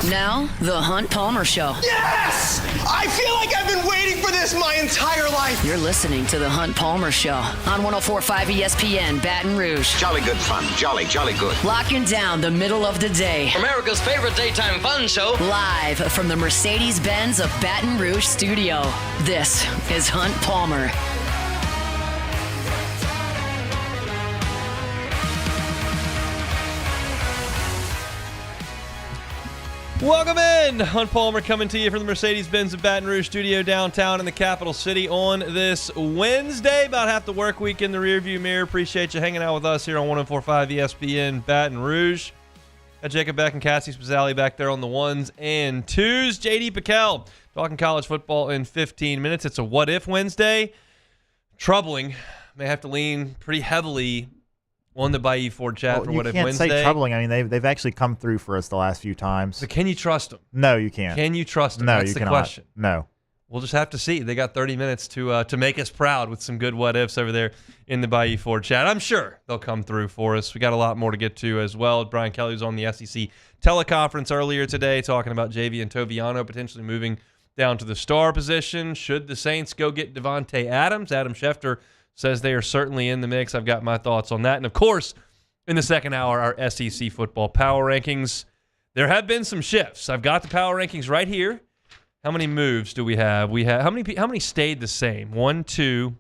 Now, The Hunt Palmer Show. Yes! I feel like I've been waiting for this my entire life. You're listening to The Hunt Palmer Show on 104.5 ESPN Baton Rouge. Jolly good fun. Jolly good. Locking down the middle of the day. America's favorite daytime fun show. Live from the Mercedes-Benz of Baton Rouge studio. This is Hunt Palmer. Welcome in. Hunt Palmer coming to you from the Mercedes-Benz of Baton Rouge studio downtown in the capital city on this Wednesday. About half the work week in the rearview mirror. Appreciate you hanging out with us here on 104.5 ESPN Baton Rouge. Got Jacob Beck and Cassie Spazzali back there on the ones and twos. JD PicKell talking college football in 15 minutes. It's a What If Wednesday. Troubling. May have to lean pretty heavily on the Bayou Ford chat for What If Wednesday. You can't say troubling. I mean, they've actually come through for us the last few times. But can you trust them? No, you can't. Can you trust them? No, That's you the cannot. question. No. We'll just have to see. They got 30 minutes to make us proud with some good what-ifs over there in the Bayou Ford chat. I'm sure they'll come through for us. We got a lot more to get to as well. Brian Kelly was on the SEC teleconference earlier today talking about JV and Toviano potentially moving down to the star position. Should the Saints go get Davante Adams? Adam Schefter says they are certainly in the mix. I've got my thoughts on that. And, of course, in the second hour, our SEC football power rankings. There have been some shifts. I've got the power rankings right here. How many moves do we have? How many stayed the same? 1, 2,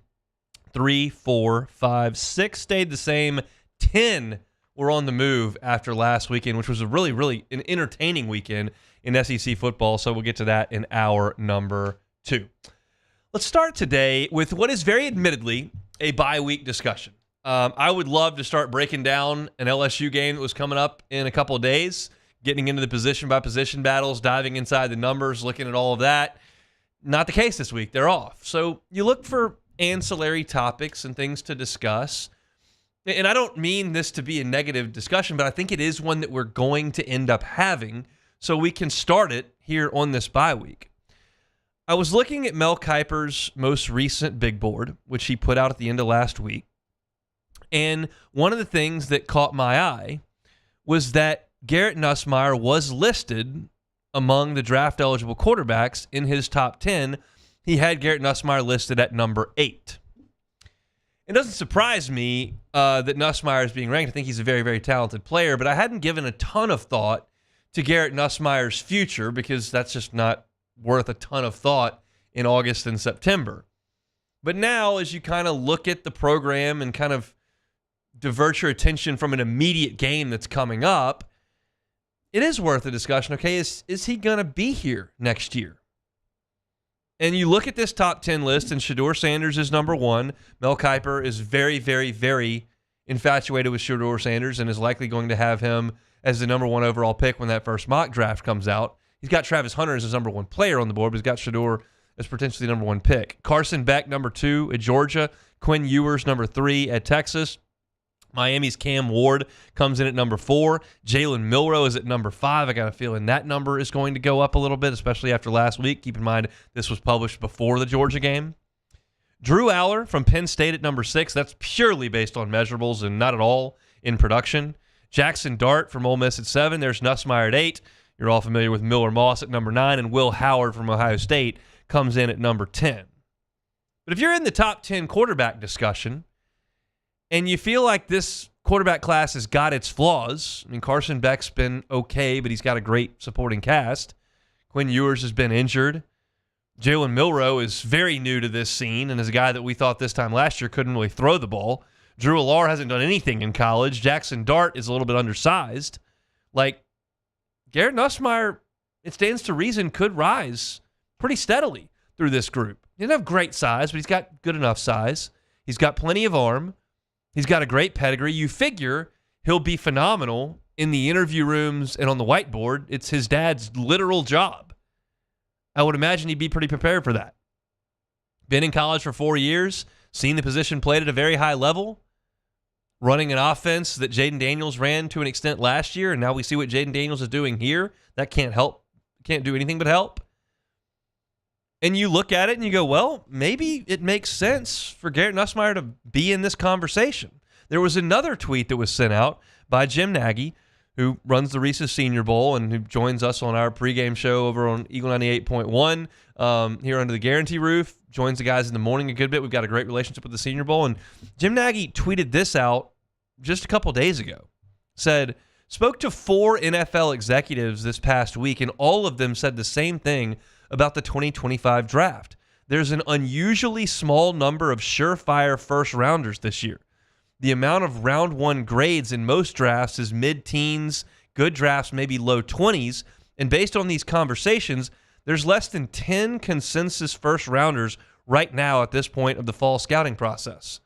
3, 4, 5, 6 stayed the same. 10 were on the move after last weekend, which was a really, really an entertaining weekend in SEC football. So we'll get to that in hour number 2. Let's start today with what is very admittedly a bye week discussion. I would love to start breaking down an LSU game that was coming up in a couple of days, getting into the position-by-position battles, diving inside the numbers, looking at all of that. Not the case this week. They're off. So you look for ancillary topics and things to discuss. And I don't mean this to be a negative discussion, but I think it is one that we're going to end up having, so we can start it here on this bye week. I was looking at Mel Kiper's most recent big board, which he put out at the end of last week. And one of the things that caught my eye was that Garrett Nussmeier was listed among the draft-eligible quarterbacks in his top 10. He had Garrett Nussmeier listed at number 8. It doesn't surprise me that Nussmeier is being ranked. I think he's a very, very talented player, but I hadn't given a ton of thought to Garrett Nussmeier's future because that's just not worth a ton of thought in August and September. But now, as you kind of look at the program and kind of divert your attention from an immediate game that's coming up, it is worth a discussion. Okay, is he going to be here next year? And you look at this top 10 list, and Shedeur Sanders is number 1. Mel Kiper is very, very, very infatuated with Shedeur Sanders and is likely going to have him as the number 1 overall pick when that first mock draft comes out. He's got Travis Hunter as his number 1 player on the board, but he's got Shedeur as potentially the number 1 pick. Carson Beck, number 2 at Georgia. Quinn Ewers, number 3 at Texas. Miami's Cam Ward comes in at number 4. Jalen Milroe is at number 5. I got a feeling that number is going to go up a little bit, especially after last week. Keep in mind, this was published before the Georgia game. Drew Aller from Penn State at number 6. That's purely based on measurables and not at all in production. Jackson Dart from Ole Miss at 7. There's Nussmeier at 8. You're all familiar with Miller Moss at number 9. And Will Howard from Ohio State comes in at number 10. But if you're in the top 10 quarterback discussion, and you feel like this quarterback class has got its flaws. I mean, Carson Beck's been okay, but he's got a great supporting cast. Quinn Ewers has been injured. Jalen Milroe is very new to this scene and is a guy that we thought this time last year couldn't really throw the ball. Drew Aller hasn't done anything in college. Jackson Dart is a little bit undersized. Like, Garrett Nussmeier, it stands to reason, could rise pretty steadily through this group. He doesn't have great size, but he's got good enough size. He's got plenty of arm. He's got a great pedigree. You figure he'll be phenomenal in the interview rooms and on the whiteboard. It's his dad's literal job. I would imagine he'd be pretty prepared for that. Been in college for 4 years, seen the position played at a very high level, running an offense that Jaden Daniels ran to an extent last year, and now we see what Jaden Daniels is doing here. That can't do anything but help. And you look at it and you go, well, maybe it makes sense for Garrett Nussmeier to be in this conversation. There was another tweet that was sent out by Jim Nagy, who runs the Reese's Senior Bowl and who joins us on our pregame show over on Eagle 98.1 here under the Guarantee Roof, joins the guys in the morning a good bit. We've got a great relationship with the Senior Bowl. And Jim Nagy tweeted this out just a couple days ago. Said, spoke to 4 NFL executives this past week, and all of them said the same thing about the 2025 draft. There's an unusually small number of surefire first-rounders this year. The amount of round 1 grades in most drafts is mid-teens, good drafts maybe low 20s, and based on these conversations, there's less than 10 consensus first-rounders right now at this point of the fall scouting process.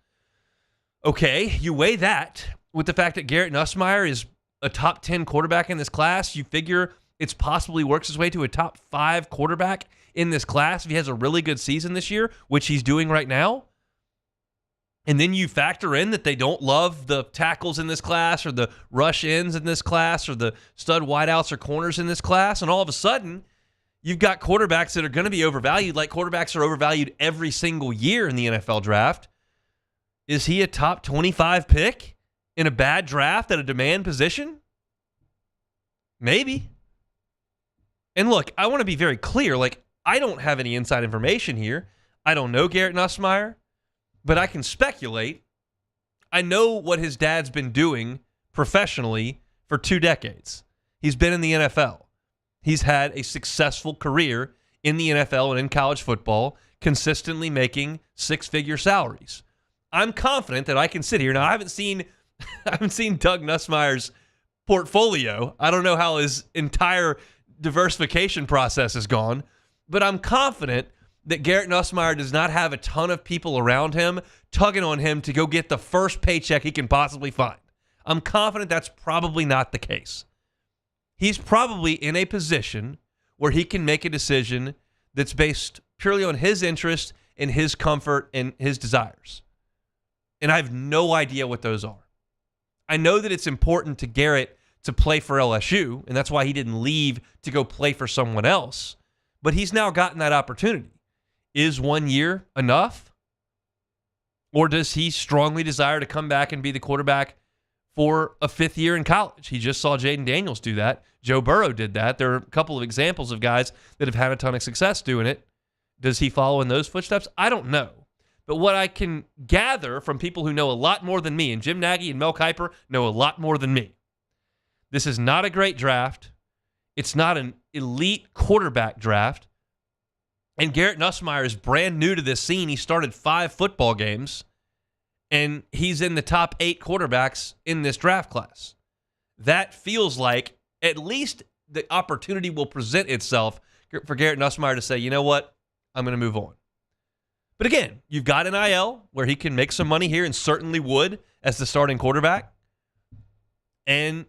Okay, you weigh that with the fact that Garrett Nussmeier is a top 10 quarterback in this class. You figure it's possibly works his way to a top 5 quarterback in this class if he has a really good season this year, which he's doing right now. And then you factor in that they don't love the tackles in this class or the rush ends in this class or the stud wideouts or corners in this class. And all of a sudden, you've got quarterbacks that are going to be overvalued, like quarterbacks are overvalued every single year in the NFL draft. Is he a top 25 pick in a bad draft at a demand position? Maybe. And look, I want to be very clear. Like, I don't have any inside information here. I don't know Garrett Nussmeier, but I can speculate. I know what his dad's been doing professionally for 2 decades. He's been in the NFL. He's had a successful career in the NFL and in college football, consistently making 6-figure salaries. I'm confident that I can sit here. Now, I haven't seen Doug Nussmeier's portfolio. I don't know how his entire diversification process has gone, but I'm confident that Garrett Nussmeier does not have a ton of people around him tugging on him to go get the first paycheck he can possibly find. I'm confident that's probably not the case. He's probably in a position where he can make a decision that's based purely on his interest and his comfort and his desires. And I have no idea what those are. I know that it's important to Garrett to play for LSU, and that's why he didn't leave to go play for someone else. But he's now gotten that opportunity. Is 1 year enough? Or does he strongly desire to come back and be the quarterback for a 5th year in college? He just saw Jaden Daniels do that. Joe Burrow did that. There are a couple of examples of guys that have had a ton of success doing it. Does he follow in those footsteps? I don't know. But what I can gather from people who know a lot more than me, and Jim Nagy and Mel Kiper know a lot more than me, this is not a great draft. It's not an elite quarterback draft. And Garrett Nussmeier is brand new to this scene. He started 5 football games, and he's in the top 8 quarterbacks in this draft class. That feels like at least the opportunity will present itself for Garrett Nussmeier to say, you know what, I'm going to move on. But again, you've got NIL where he can make some money here and certainly would as the starting quarterback. And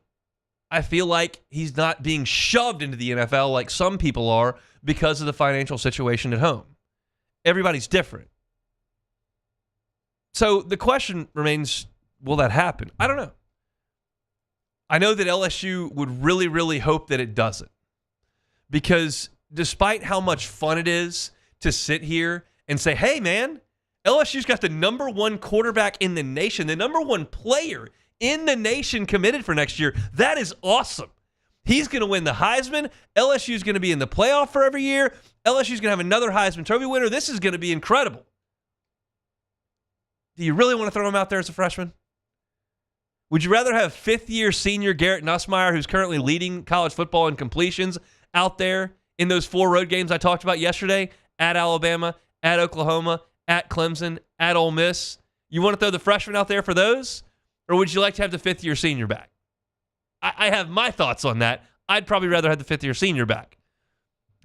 I feel like he's not being shoved into the NFL like some people are because of the financial situation at home. Everybody's different. So the question remains, will that happen? I don't know. I know that LSU would really, really hope that it doesn't. Because despite how much fun it is to sit here and say, hey, man, LSU's got the number 1 quarterback in the nation, the number 1 player in the nation committed for next year. That is awesome. He's going to win the Heisman. LSU's going to be in the playoff for every year. LSU's going to have another Heisman Trophy winner. This is going to be incredible. Do you really want to throw him out there as a freshman? Would you rather have 5th-year senior Garrett Nussmeier, who's currently leading college football in completions, out there in those 4 road games I talked about yesterday, at Alabama, at Oklahoma, at Clemson, at Ole Miss? You want to throw the freshman out there for those? Or would you like to have the 5th-year senior back? I have my thoughts on that. I'd probably rather have the 5th-year senior back.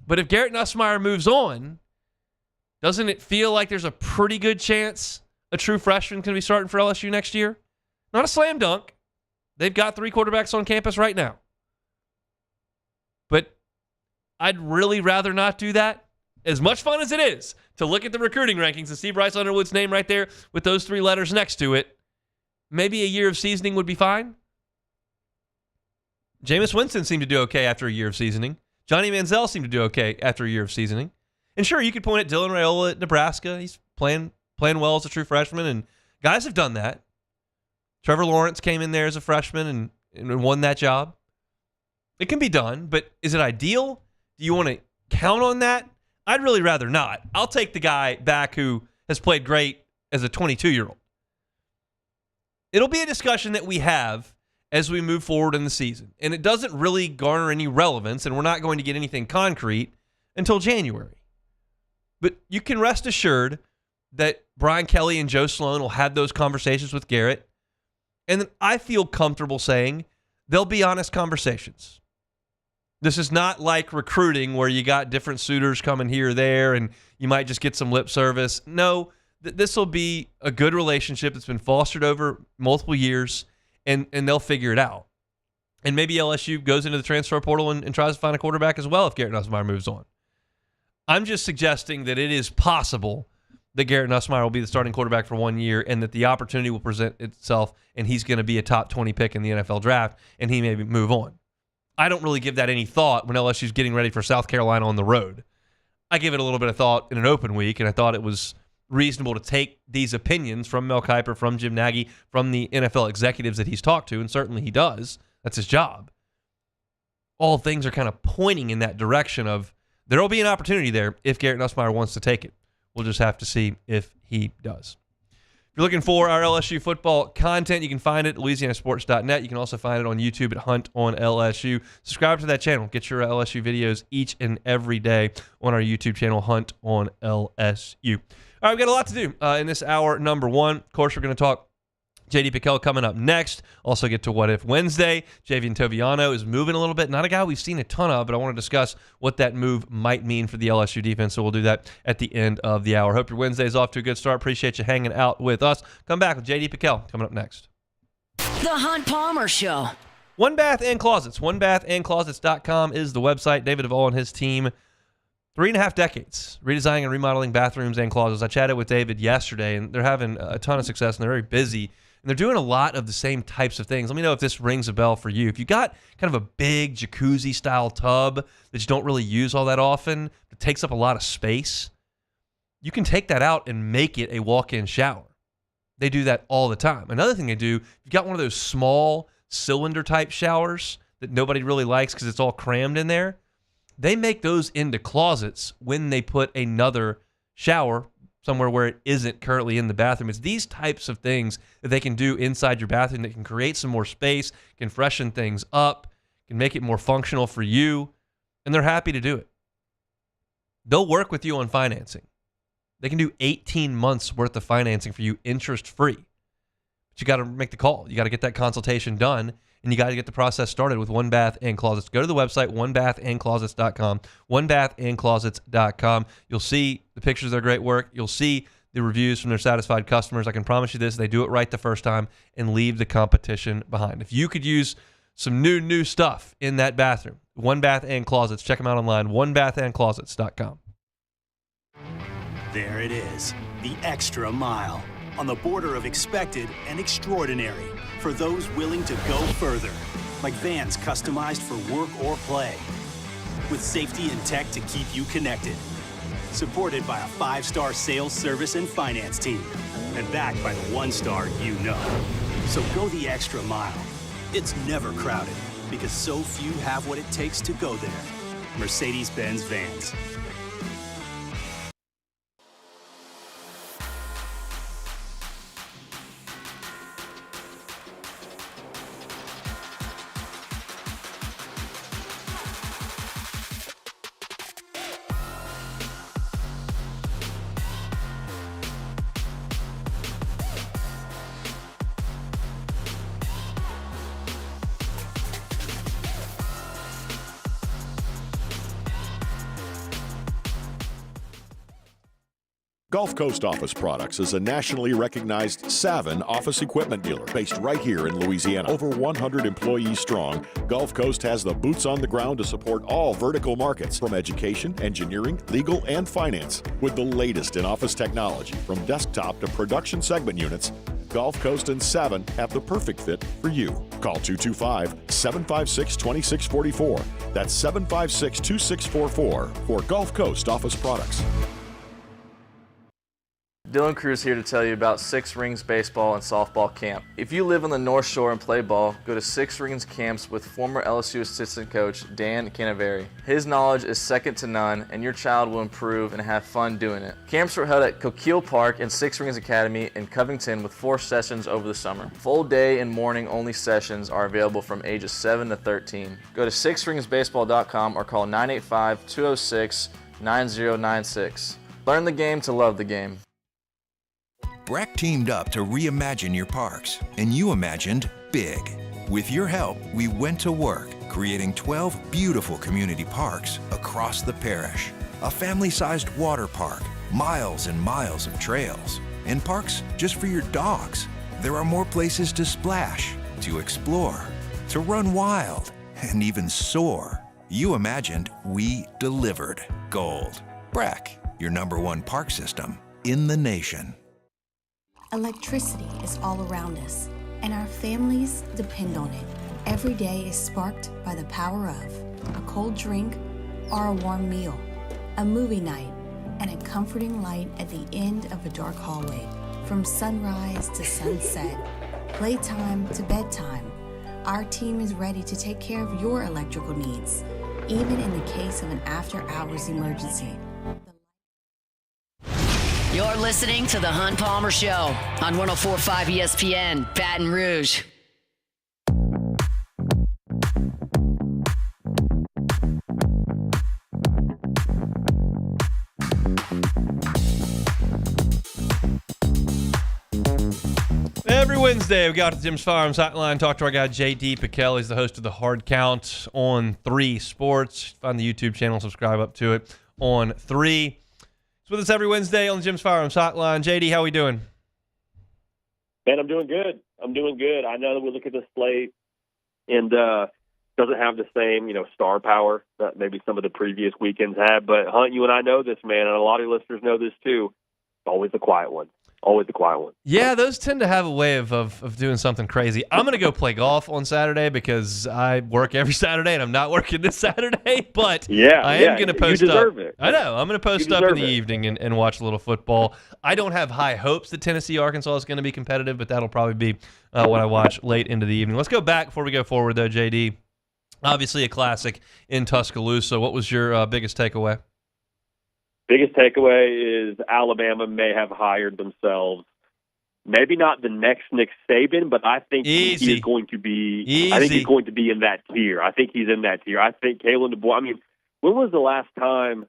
But if Garrett Nussmeier moves on, doesn't it feel like there's a pretty good chance a true freshman can be starting for LSU next year? Not a slam dunk. They've got 3 quarterbacks on campus right now. But I'd really rather not do that. As much fun as it is to look at the recruiting rankings and see Bryce Underwood's name right there with those 3 letters next to it, maybe a year of seasoning would be fine. Jameis Winston seemed to do okay after a year of seasoning. Johnny Manziel seemed to do okay after a year of seasoning. And sure, you could point at Dylan Raiola at Nebraska. He's playing well as a true freshman, and guys have done that. Trevor Lawrence came in there as a freshman and won that job. It can be done, but is it ideal? Do you want to count on that? I'd really rather not. I'll take the guy back who has played great as a 22-year-old. It'll be a discussion that we have as we move forward in the season, and it doesn't really garner any relevance, and we're not going to get anything concrete until January. But you can rest assured that Brian Kelly and Joe Sloan will have those conversations with Garrett, and then I feel comfortable saying they'll be honest conversations. This is not like recruiting where you got different suitors coming here or there and you might just get some lip service. No, this will be a good relationship that's been fostered over multiple years, and they'll figure it out. And maybe LSU goes into the transfer portal and tries to find a quarterback as well if Garrett Nussmeier moves on. I'm just suggesting that it is possible that Garrett Nussmeier will be the starting quarterback for 1 year and that the opportunity will present itself and he's going to be a top 20 pick in the NFL draft and he may move on. I don't really give that any thought when LSU's getting ready for South Carolina on the road. I give it a little bit of thought in an open week, and I thought it was reasonable to take these opinions from Mel Kiper, from Jim Nagy, from the NFL executives that he's talked to, and certainly he does. That's his job. All things are kind of pointing in that direction of there will be an opportunity there if Garrett Nussmeier wants to take it. We'll just have to see if he does. If you're looking for our LSU football content, you can find it at louisianasports.net. You can also find it on YouTube at Hunt on LSU. Subscribe to that channel. Get your LSU videos each and every day on our YouTube channel, Hunt on LSU. All right, we've got a lot to do in this hour number one. Of course, we're going to talk JD PicKell coming up next. Also get to What If Wednesday. Javian Toviano is moving a little bit. Not a guy we've seen a ton of, but I want to discuss what that move might mean for the LSU defense. So we'll do that at the end of the hour. Hope your Wednesday is off to a good start. Appreciate you hanging out with us. Come back with JD PicKell coming up next. The Hunt Palmer Show. One Bath and Closets. OneBathAndClosets.com is the website. David Duvall and his team, 3.5 decades, redesigning and remodeling bathrooms and closets. I chatted with David yesterday, and they're having a ton of success, and they're very busy. And they're doing a lot of the same types of things. Let me know if this rings a bell for you. If you got kind of a big jacuzzi-style tub that you don't really use all that often, that takes up a lot of space, you can take that out and make it a walk-in shower. They do that all the time. Another thing they do, if you've got one of those small cylinder-type showers that nobody really likes because it's all crammed in there, they make those into closets when they put another shower somewhere where it isn't currently in the bathroom. It's these types of things that they can do inside your bathroom that can create some more space, can freshen things up, can make it more functional for you, and they're happy to do it. They'll work with you on financing. They can do 18 months worth of financing for you interest-free. But you got to make the call. You got to get that consultation done, and you got to get the process started with One Bath and Closets. Go to the website, onebathandclosets.com, onebathandclosets.com. You'll see the pictures of their great work. You'll see the reviews from their satisfied customers. I can promise you this, they do it right the first time and leave the competition behind. If you could use some new stuff in that bathroom, One Bath and Closets, check them out online, onebathandclosets.com. There it is, the extra mile, on the border of expected and extraordinary, for those willing to go further, like vans customized for work or play, with safety and tech to keep you connected, supported by a 5-star sales, service, and finance team, and backed by the 1-star you know. So go the extra mile. It's never crowded, because so few have what it takes to go there. Mercedes-Benz Vans. Gulf Coast Office Products is a nationally recognized Savin office equipment dealer based right here in Louisiana. Over 100 employees strong, Gulf Coast has the boots on the ground to support all vertical markets, from education, engineering, legal, and finance. With the latest in office technology, from desktop to production segment units, Gulf Coast and Savin have the perfect fit for you. Call 225-756-2644. That's 756-2644 for Gulf Coast Office Products. Dylan Cruz here to tell you about Six Rings Baseball and Softball Camp. If you live on the North Shore and play ball, go to Six Rings Camps with former LSU assistant coach Dan Canaveri. His knowledge is second to none, and your child will improve and have fun doing it. Camps were held at Coquille Park and Six Rings Academy in Covington with 4 sessions over the summer. Full day and morning only sessions are available from ages 7 to 13. Go to sixringsbaseball.com or call 985-206-9096. Learn the game to love the game. Breck teamed up to reimagine your parks, and you imagined big. With your help, we went to work, creating 12 beautiful community parks across the parish. A family-sized water park, miles and miles of trails, and parks just for your dogs. There are more places to splash, to explore, to run wild, and even soar. You imagined, we delivered. Gold. Breck, your #1 park system in the nation. Electricity is all around us, and our families depend on it. Every day is sparked by the power of a cold drink or a warm meal, a movie night, and a comforting light at the end of a dark hallway. From sunrise to sunset, playtime to bedtime, our team is ready to take care of your electrical needs, even in the case of an after-hours emergency. You're listening to The Hunt Palmer Show on 104.5 ESPN, Baton Rouge. Every Wednesday, we got to Jim's Firearms Hotline, talk to our guy JD PicKell. He's the host of the Hard Count on 3 Sports. Find the YouTube channel, subscribe up to it on 3. He's with us every Wednesday on the Jim's Firearms Hotline. JD, how we doing? Man, I'm doing good. I know that we look at the slate and doesn't have the same, star power that maybe some of the previous weekends had. But Hunt, you and I know this, man, and a lot of your listeners know this too. It's always the quiet one. Yeah, those tend to have a way of doing something crazy. I'm going to go play golf on Saturday because I work every Saturday and I'm not working this Saturday. But I am going to post you up. Deserve it. I know. I'm going to post up in the evening and watch a little football. I don't have high hopes that Tennessee-Arkansas is going to be competitive, but that'll probably be what I watch late into the evening. Let's go back before we go forward, though, JD. Obviously a classic in Tuscaloosa. What was your biggest takeaway? Biggest takeaway is Alabama may have hired themselves, maybe not the next Nick Saban, but I think he's going to be. I think he's going to be in that tier. I think he's in that tier. I think Kalen DeBoer. I mean, when was the last time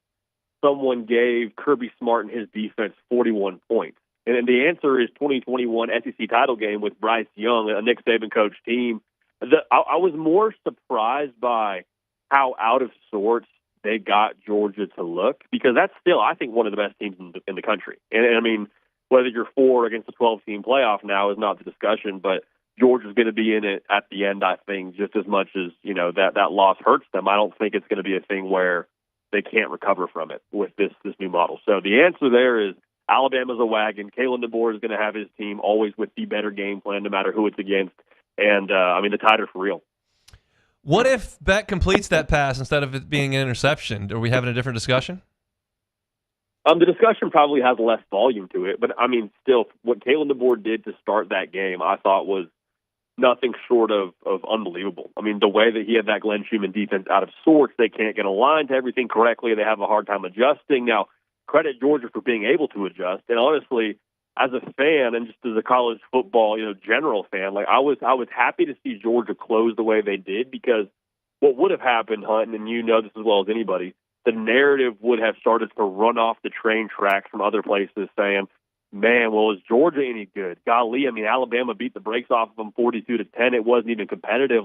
someone gave Kirby Smart and his defense 41 points? And the answer is 2021 SEC title game with Bryce Young, a Nick Saban coach team. I was more surprised by how out of sorts they got Georgia to look, because that's still, I think, one of the best teams in the country. And I mean, whether you're 4 against a 12-team playoff now is not the discussion, but Georgia's going to be in it at the end, I think, just as much as, that loss hurts them. I don't think it's going to be a thing where they can't recover from it with this new model. So the answer there is Alabama's a wagon. Kalen DeBoer is going to have his team always with the better game plan, no matter who it's against. And, the Tide are for real. What if Beck completes that pass instead of it being an interception? Are we having a different discussion? The discussion probably has less volume to it, but still, what Kalen DeBoer did to start that game, I thought was nothing short of unbelievable. The way that he had that Glenn Schumann defense out of sorts, they can't get aligned to everything correctly. They have a hard time adjusting. Now, credit Georgia for being able to adjust, and honestly, as a fan and just as a college football, general fan, I was happy to see Georgia close the way they did, because what would have happened, Hunt, and you know this as well as anybody, the narrative would have started to run off the train tracks from other places saying, man, well, is Georgia any good? Golly, Alabama beat the brakes off of them 42-10. It wasn't even competitive.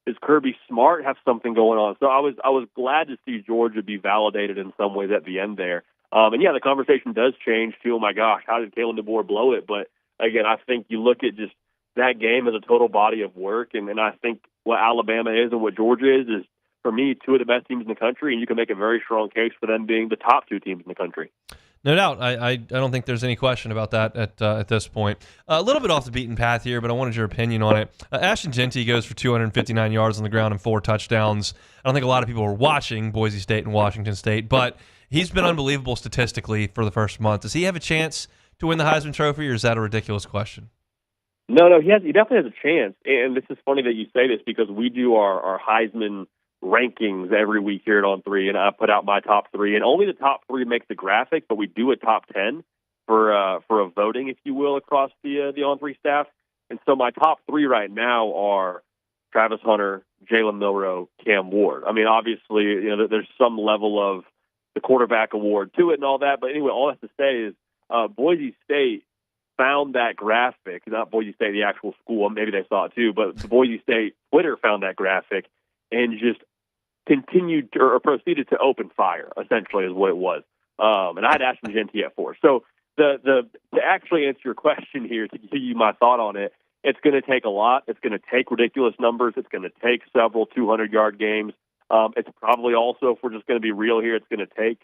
Does Kirby Smart have something going on? So I was glad to see Georgia be validated in some ways at the end there. The conversation does change to, oh my gosh, how did Kalen DeBoer blow it? But again, I think you look at just that game as a total body of work, and I think what Alabama is and what Georgia is, for me, 2 of the best teams in the country, and you can make a very strong case for them being the top 2 teams in the country. No doubt. I don't think there's any question about that at this point. A little bit off the beaten path here, but I wanted your opinion on it. Ashton Genty goes for 259 yards on the ground and 4 touchdowns. I don't think a lot of people were watching Boise State and Washington State, but he's been unbelievable statistically for the first month. Does he have a chance to to win the Heisman Trophy, or is that a ridiculous question? No, he definitely has a chance. And this is funny that you say this because we do our Heisman rankings every week here at On 3, and I put out my top 3, and only the top 3 make the graphic, but we do a top 10 for a voting, if you will, across the On 3 staff. And so my top 3 right now are Travis Hunter, Jalen Milroe, Cam Ward. I mean, obviously, there's some level of the quarterback award to it and all that, but anyway, all I have to say is Boise State found that graphic, not Boise State, the actual school, maybe they saw it too, but the Boise State Twitter found that graphic and just continued or proceeded to open fire, essentially, is what it was. And I had Ashton Genty at 4. So to actually answer your question here, to give you my thought on it, it's going to take a lot. It's going to take ridiculous numbers. It's going to take several 200-yard games. It's probably also, if we're just going to be real here, it's going to take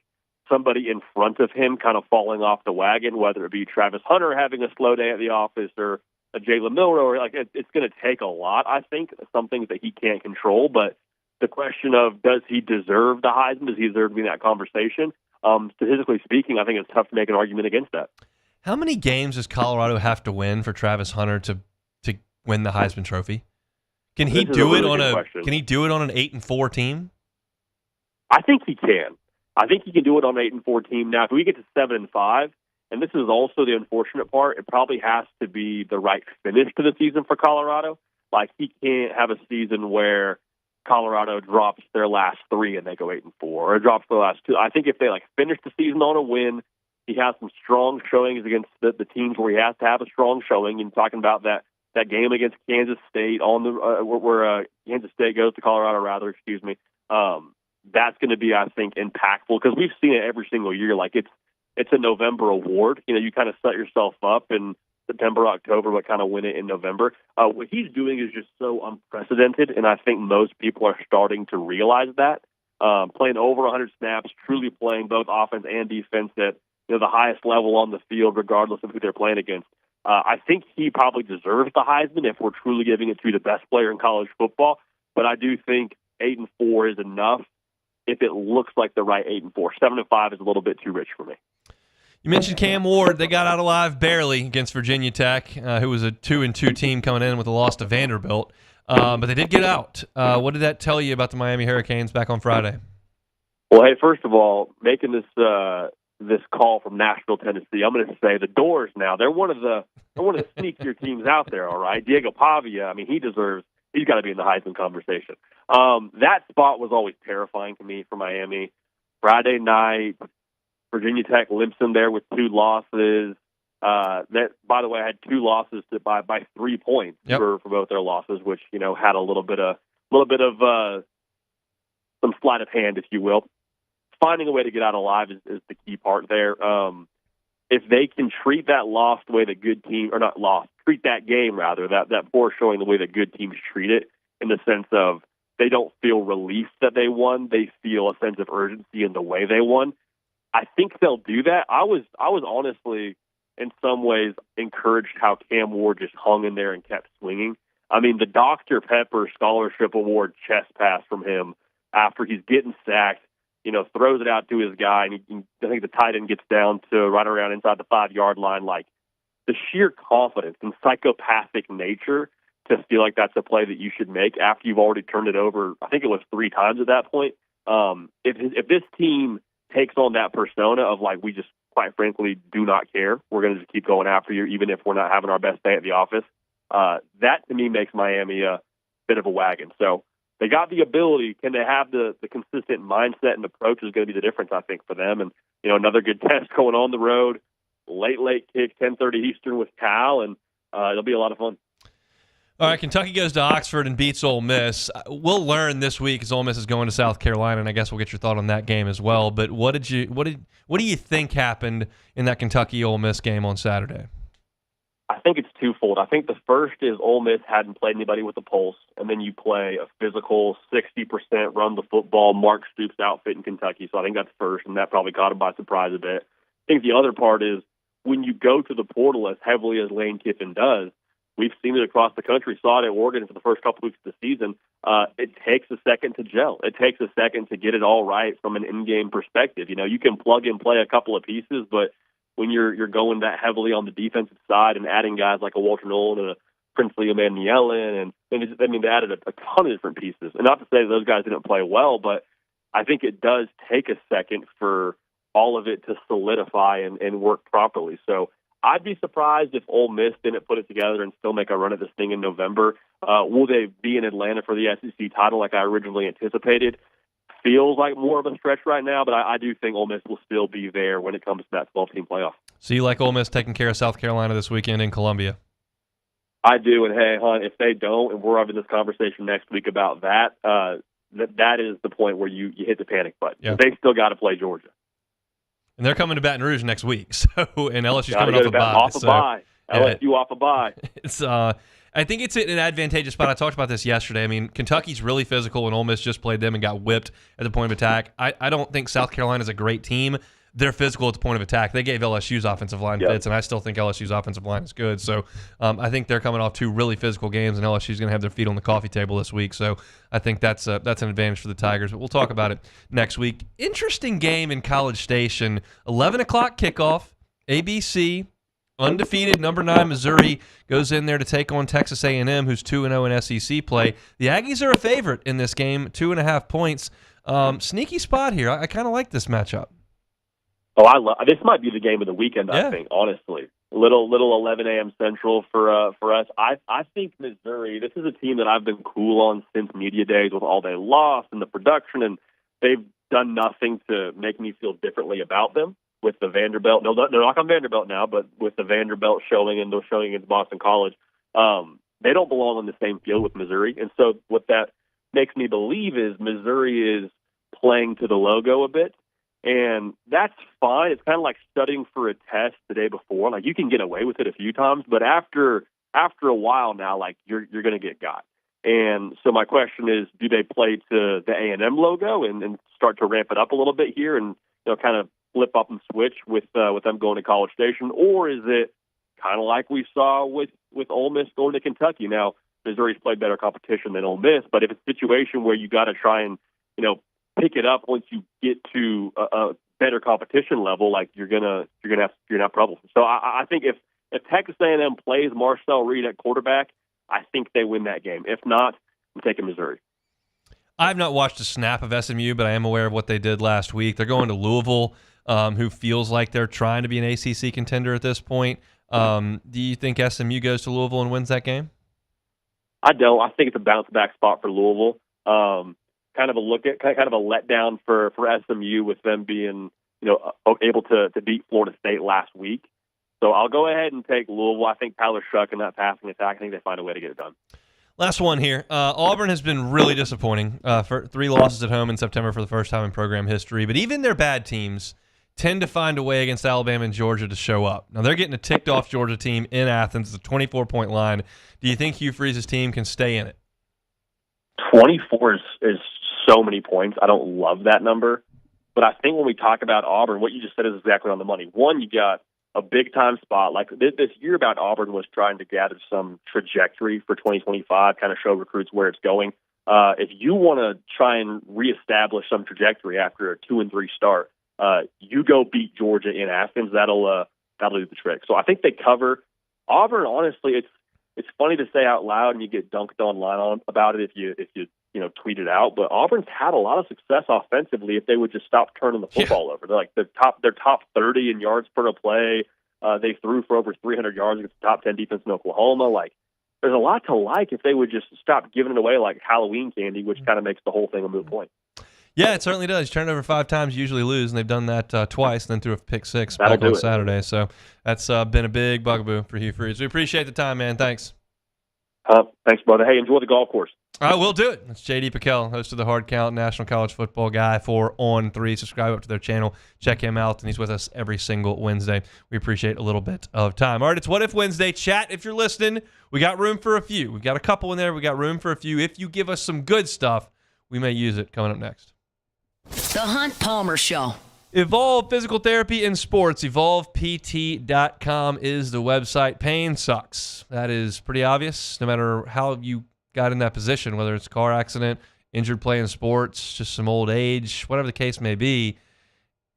somebody in front of him kind of falling off the wagon, whether it be Travis Hunter having a slow day at the office or a Jalen Milroe. It's going to take a lot, I think, some things that he can't control. But the question of does he deserve the Heisman? Does he deserve to be in that conversation? Statistically speaking, I think it's tough to make an argument against that. How many games does Colorado have to win for Travis Hunter to win the Heisman Trophy? Can he do it on an 8-4 team? I think he can. I think he can do it on an 8-4 team. Now, if we get to 7-5, and this is also the unfortunate part, it probably has to be the right finish to the season for Colorado. Like, he can't have a season where Colorado drops their last 3 and they go 8-4, or drops their last 2. I think if they finish the season on a win, he has some strong showings against the teams where he has to have a strong showing. And talking about that game against Kansas State on the where Kansas State goes to Colorado, excuse me. That's going to be, I think, impactful because we've seen it every single year. Like it's a November award. You kind of set yourself up in September, October, but kind of win it in November. What he's doing is just so unprecedented, and I think most people are starting to realize that. Playing over 100 snaps, truly playing both offense and defense at the highest level on the field, regardless of who they're playing against. I think he probably deserves the Heisman if we're truly giving it to the best player in college football. But I do think 8-4 is enough if it looks like the right 8-4. 7-5 is a little bit too rich for me. You mentioned Cam Ward. They got out alive barely against Virginia Tech, who was a 2-2 team coming in with a loss to Vanderbilt. But they did get out. What did that tell you about the Miami Hurricanes back on Friday? Well, hey, first of all, making this call from Nashville, Tennessee, I'm going to say the Doors now. They're one of the sneakier teams out there, all right? Diego Pavia, I mean, he's got to be in the Heisman conversation. That spot was always terrifying to me for Miami. Friday night, Virginia Tech limps in there with 2 losses. That, by the way, had 2 losses by 3 points for both their losses, which had a little bit of some sleight of hand, if you will. Finding a way to get out alive is the key part there. If they can treat that loss the way the good team, or not lost, treat that game rather, that poor showing the way that good teams treat it, in the sense of they don't feel relief that they won, they feel a sense of urgency in the way they won. I think they'll do that. I was honestly, in some ways, encouraged how Cam Ward just hung in there and kept swinging. I mean, the Dr. Pepper Scholarship Award chest pass from him after he's getting sacked, throws it out to his guy, and I think the tight end gets down to right around inside the 5-yard line. Like, the sheer confidence and psychopathic nature to feel like that's a play that you should make after you've already turned it over, I think it was 3 times at that point. If this team takes on that persona of, like, we just, quite frankly, do not care, we're going to just keep going after you, even if we're not having our best day at the office, that, to me, makes Miami a bit of a wagon. So they got the ability. Can they have the consistent mindset and approach is going to be the difference, I think, for them. And, another good test going on the road, late kick, 10:30 Eastern with Cal, and it'll be a lot of fun. All right, Kentucky goes to Oxford and beats Ole Miss. We'll learn this week as Ole Miss is going to South Carolina, and I guess we'll get your thought on that game as well. But what do you think happened in that Kentucky-Ole Miss game on Saturday? I think it's twofold. I think the first is Ole Miss hadn't played anybody with a pulse, and then you play a physical 60% run the football Mark Stoops outfit in Kentucky. So I think that's first, and that probably caught him by surprise a bit. I think the other part is when you go to the portal as heavily as Lane Kiffin does, we've seen it across the country, saw it at Oregon for the first couple weeks of the season. It takes a second to gel. It takes a second to get it all right from an in-game perspective. You can plug and play a couple of pieces, but when you're going that heavily on the defensive side and adding guys like a Walter Nolan and a Princely Emmanuelen, and they added a ton of different pieces. And not to say that those guys didn't play well, but I think it does take a second for all of it to solidify and work properly. So I'd be surprised if Ole Miss didn't put it together and still make a run at this thing in November. Will they be in Atlanta for the SEC title like I originally anticipated? Feels like more of a stretch right now, but I do think Ole Miss will still be there when it comes to that 12-team playoff. So you like Ole Miss taking care of South Carolina this weekend in Columbia? I do, and hey, Hunt, if they don't, and we're having this conversation next week about that, that is the point where you hit the panic button. Yeah. They still got to play Georgia. And they're coming to Baton Rouge next week, so and LSU's coming off a bye. LSU off a bye. It's I think it's in an advantageous spot. I talked about this yesterday. I mean, Kentucky's really physical, and Ole Miss just played them and got whipped at the point of attack. I don't think South Carolina's a great team. They're physical at the point of attack. They gave LSU's offensive line fits, and I still think LSU's offensive line is good. So I think they're coming off two really physical games, and LSU's going to have their feet on the coffee table this week. So I think that's an advantage for the Tigers. But we'll talk about it next week. Interesting game in College Station. 11 o'clock kickoff, ABC. Undefeated number 9 Missouri goes in there to take on Texas A&M, who's 2-0 in SEC play. The Aggies are a favorite in this game, 2.5 points. Sneaky spot here. I kind of like this matchup. Oh, this might be the game of the weekend, I think, honestly. Little 11 a.m. Central for us. I think Missouri, this is a team that I've been cool on since media days with all they lost and the production, and they've done nothing to make me feel differently about them with the Vanderbilt. No, they're not on Vanderbilt now, but with the Vanderbilt showing against Boston College, they don't belong on the same field with Missouri. And so what that makes me believe is Missouri is playing to the logo a bit. And that's fine. It's kind of like studying for a test the day before. Like, you can get away with it a few times, but after a while now, like, you're going to get got. And so my question is, do they play to the A&M logo and start to ramp it up a little bit here and kind of flip up and switch with them going to College Station, or is it kind of like we saw with Ole Miss going to Kentucky? Now, Missouri's played better competition than Ole Miss, but if it's a situation where you got to try and pick it up once you get to a better competition level, like you're gonna have problems. So I think if Texas A&M plays Marcel Reed at quarterback, I think they win that game. If not, I'm taking Missouri. I've not watched a snap of SMU, but I am aware of what they did last week. They're going to Louisville, who feels like they're trying to be an ACC contender at this point. Do you think SMU goes to Louisville and wins that game? I don't. I think it's a bounce-back spot for Louisville. Kind of a letdown for SMU with them being able to beat Florida State last week. So I'll go ahead and take Louisville. I think Tyler Shuck in that passing attack, I think they find a way to get it done. Last one here. Auburn has been really disappointing. For 3 losses at home in September for the first time in program history. But even their bad teams tend to find a way against Alabama and Georgia to show up. Now, they're getting a ticked-off Georgia team in Athens. It's a 24-point line. Do you think Hugh Freeze's team can stay in it? 24 is so many points. I don't love that number. But I think when we talk about Auburn, what you just said is exactly on the money. One, you got a big-time spot. Like this year about Auburn was trying to gather some trajectory for 2025, kind of show recruits where it's going. If you want to try and reestablish some trajectory after a 2-3 start, you go beat Georgia in Athens. That'll do the trick. So I think they cover. Auburn, honestly, it's funny to say out loud, and you get dunked online about it if you tweet it out. But Auburn's had a lot of success offensively if they would just stop turning the football over. They're like they're top 30 in yards per play. They threw for over 300 yards against the top 10 defense in Oklahoma. Like, there's a lot to like if they would just stop giving it away like Halloween candy, which kind of makes the whole thing a moot point. Yeah, it certainly does. Turn it over 5 times, you usually lose, and they've done that twice, and then threw a pick 6 back on Saturday. So that's been a big bugaboo for Hugh Freeze. We appreciate the time, man. Thanks. Thanks, brother. Hey, enjoy the golf course. We'll do it. It's JD PicKell, host of the Hard Count, national college football guy for On3. Subscribe up to their channel. Check him out, and he's with us every single Wednesday. We appreciate a little bit of time. All right, it's What If Wednesday. Chat, if you're listening, we got room for a few. We've got a couple in there. We got room for a few. If you give us some good stuff, we may use it coming up next. The Hunt Palmer Show. Evolve Physical Therapy in Sports. EvolvePT.com is the website. Pain sucks. That is pretty obvious, no matter how you got in that position, whether it's a car accident, injured playing sports, just some old age, whatever the case may be.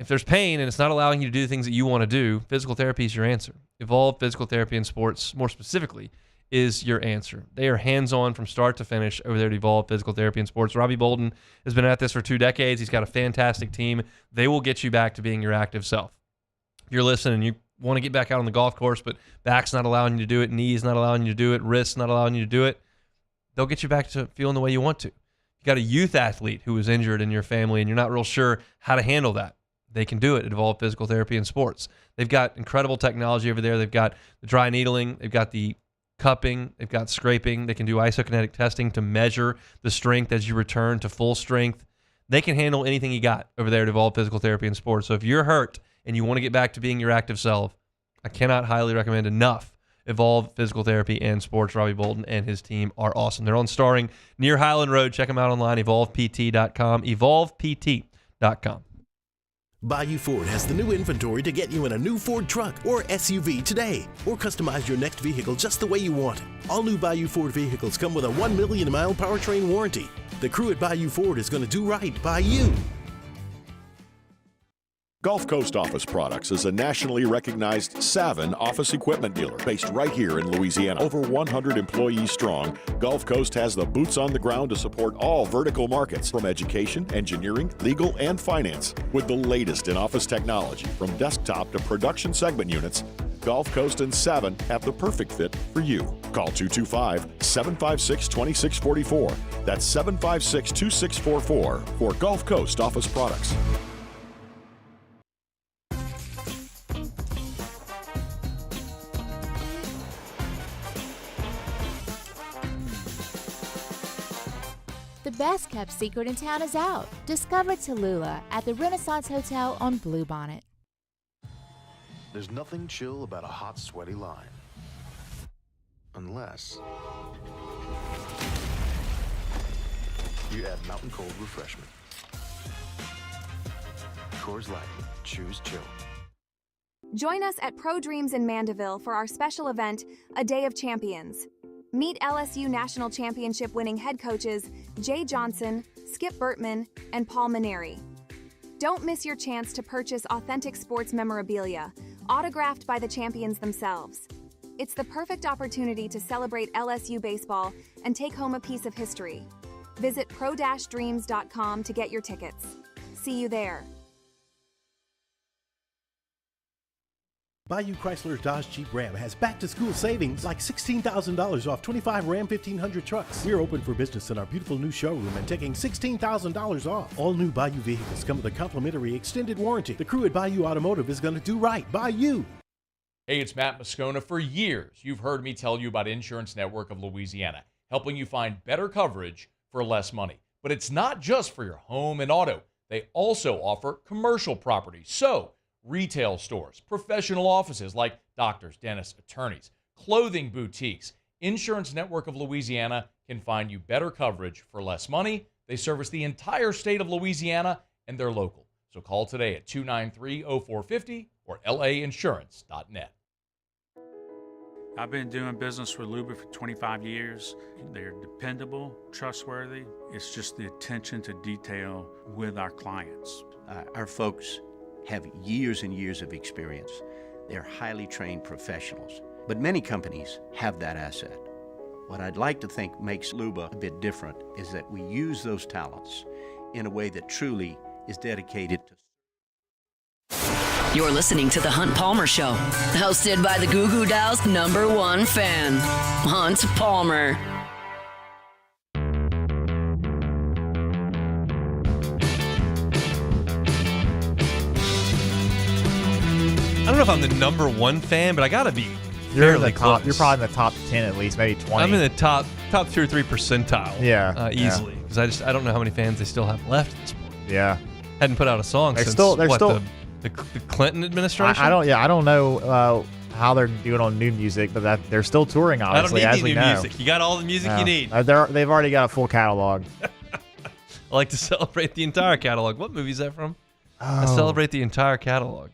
If there's pain and it's not allowing you to do the things that you want to do, physical therapy is your answer. Evolve Physical Therapy in Sports, more specifically, is your answer. They are hands-on from start to finish over there at Evolve Physical Therapy in Sports. Robbie Bolden has been at this for 2 decades. He's got a fantastic team. They will get you back to being your active self. If you're listening and you want to get back out on the golf course, but back's not allowing you to do it, knees not allowing you to do it, wrists not allowing you to do it, they'll get you back to feeling the way you want to. You got a youth athlete who was injured in your family and you're not real sure how to handle that. They can do it at Evolve Physical Therapy in Sports. They've got incredible technology over there. They've got the dry needling. They've got the cupping. They've got scraping. They can do isokinetic testing to measure the strength as you return to full strength. They can handle anything you got over there at Evolve Physical Therapy in Sports. So if you're hurt and you want to get back to being your active self, I cannot highly recommend enough Evolve Physical Therapy and Sports. Robbie Bolden and his team are awesome. They're on Starring near Highland Road. Check them out online, evolvept.com, evolvept.com. Bayou Ford has the new inventory to get you in a new Ford truck or SUV today, or customize your next vehicle just the way you want it. All new Bayou Ford vehicles come with a 1 million mile powertrain warranty. The crew at Bayou Ford is going to do right by you. Gulf Coast Office Products is a nationally recognized Savin office equipment dealer based right here in Louisiana. Over 100 employees strong, Gulf Coast has the boots on the ground to support all vertical markets, from education, engineering, legal, and finance. With the latest in office technology, from desktop to production segment units, Gulf Coast and Savin have the perfect fit for you. Call 225-756-2644. That's 756-2644 for Gulf Coast Office Products. The best kept secret in town is out. Discover Tallulah at the Renaissance Hotel on Bluebonnet. There's nothing chill about a hot, sweaty line. Unless you add Mountain Cold Refreshment. Coors Light. Choose chill. Join us at Pro Dreams in Mandeville for our special event, A Day of Champions. Meet LSU National Championship winning head coaches Jay Johnson, Skip Bertman, and Paul Maneri. Don't miss your chance to purchase authentic sports memorabilia, autographed by the champions themselves. It's the perfect opportunity to celebrate LSU baseball and take home a piece of history. Visit pro-dreams.com to get your tickets. See you there. Bayou Chrysler Dodge Jeep Ram has back-to-school savings like $16,000 off 25 Ram 1500 trucks. We're open for business in our beautiful new showroom and taking $16,000 off. All new Bayou vehicles come with a complimentary extended warranty. The crew at Bayou Automotive is going to do right by you. Hey, it's Matt Moscona. For years, you've heard me tell you about Insurance Network of Louisiana, helping you find better coverage for less money. But it's not just for your home and auto. They also offer commercial property. So, retail stores, professional offices like doctors, dentists, attorneys, clothing boutiques. Insurance Network of Louisiana can find you better coverage for less money. They service the entire state of Louisiana, and they're local. So call today at 293-0450 or lainsurance.net. I've been doing business with Luba for 25 years. They're dependable, trustworthy. It's just the attention to detail with our clients. Our folks have years and years of experience. They're highly trained professionals, but many companies have that asset. What I'd like to think makes Luba a bit different is that we use those talents in a way that truly is dedicated to. You're listening to The Hunt Palmer Show, hosted by the Goo Goo Dolls' #1 fan, Hunt Palmer. I don't know if I'm the #1 fan, but I gotta be You're in fairly the top. close. You're probably in the top 10 at least, maybe 20. I'm in the top 2 or 3 percentile. Yeah, easily, because I don't know how many fans they still have left at this point. Yeah, hadn't put out a song they're since still the Clinton administration. I don't know how they're doing on new music, but they're still touring. Obviously, I don't as need we new know. music. You got all the music you need. They've already got a full catalog. I like to celebrate the entire catalog. What movie is that from? I celebrate the entire catalog.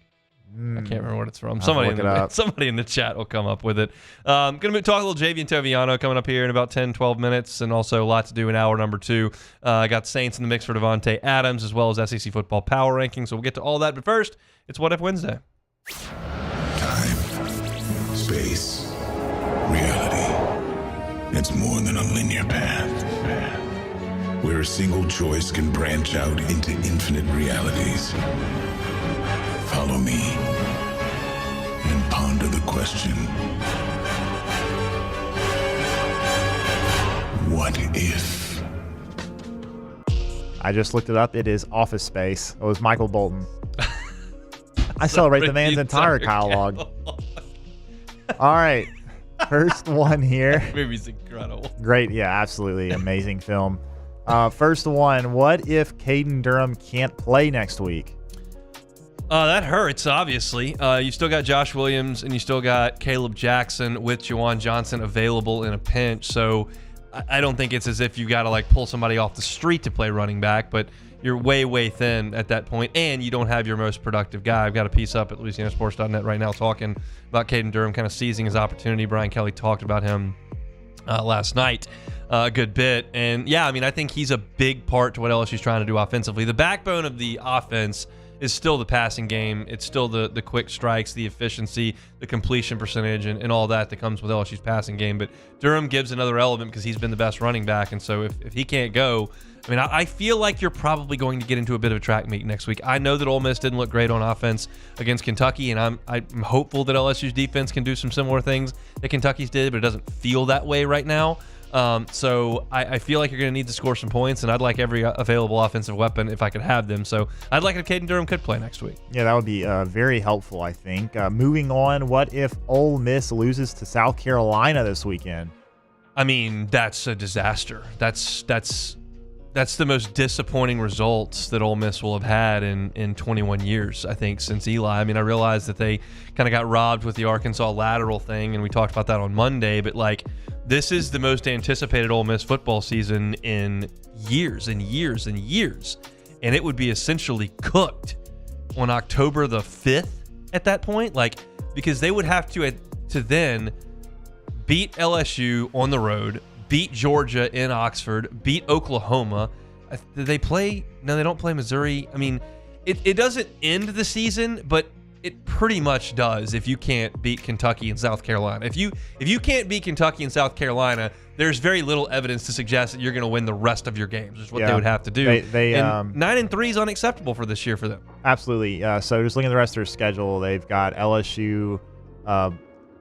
I can't remember what it's from. Somebody in the chat will come up with it. Going to talk a little JV and Toviano coming up here in about 10, 12 minutes, and also a lot to do in hour number 2. I got Saints in the mix for Davante Adams, as well as SEC football power rankings. So we'll get to all that. But first, it's What If Wednesday. Time, space, reality. It's more than a linear path. Where a single choice can branch out into infinite realities. Follow me and ponder the question, what if? I just looked it up. It is Office Space. It was Michael Bolton. I celebrate the man's entire catalog. All right. First one here. That movie's incredible. Great. Yeah, absolutely. Amazing film. First one. What if Caden Durham can't play next week? That hurts, obviously. You still got Josh Williams and you still got Caleb Jackson with Juwan Johnson available in a pinch. So I don't think it's as if you got to pull somebody off the street to play running back, but you're way, way thin at that point, and you don't have your most productive guy. I've got a piece up at LouisianaSports.net right now talking about Caden Durham kind of seizing his opportunity. Brian Kelly talked about him last night a good bit. And, yeah, I think he's a big part to what LSU's trying to do offensively. The backbone of the offense is still the passing game. It's still the quick strikes, the efficiency, the completion percentage, and all that comes with LSU's passing game. But Durham gives another element because he's been the best running back. And so if he can't go, I feel like you're probably going to get into a bit of a track meet next week. I know that Ole Miss didn't look great on offense against Kentucky, and I'm hopeful that LSU's defense can do some similar things that Kentucky's did, but it doesn't feel that way right now. So I feel like you're going to need to score some points, and I'd like every available offensive weapon if I could have them. So I'd like if Caden Durham could play next week. Yeah, that would be very helpful, I think. Moving on, what if Ole Miss loses to South Carolina this weekend? That's a disaster. That's the most disappointing results that Ole Miss will have had in 21 years, I think, since Eli. I realize that they kind of got robbed with the Arkansas lateral thing, and we talked about that on Monday, but this is the most anticipated Ole Miss football season in years and years and years, and it would be essentially cooked on October the 5th at that point, because they would have to then beat LSU on the road, beat Georgia in Oxford, beat Oklahoma. Did they play? No, they don't play Missouri. It doesn't end the season, but it pretty much does if you can't beat Kentucky and South Carolina. If you can't beat Kentucky and South Carolina, there's very little evidence to suggest that you're going to win the rest of your games, is what they would have to do. And 9-3 is unacceptable for this year for them. Absolutely. So just looking at the rest of their schedule, they've got LSU,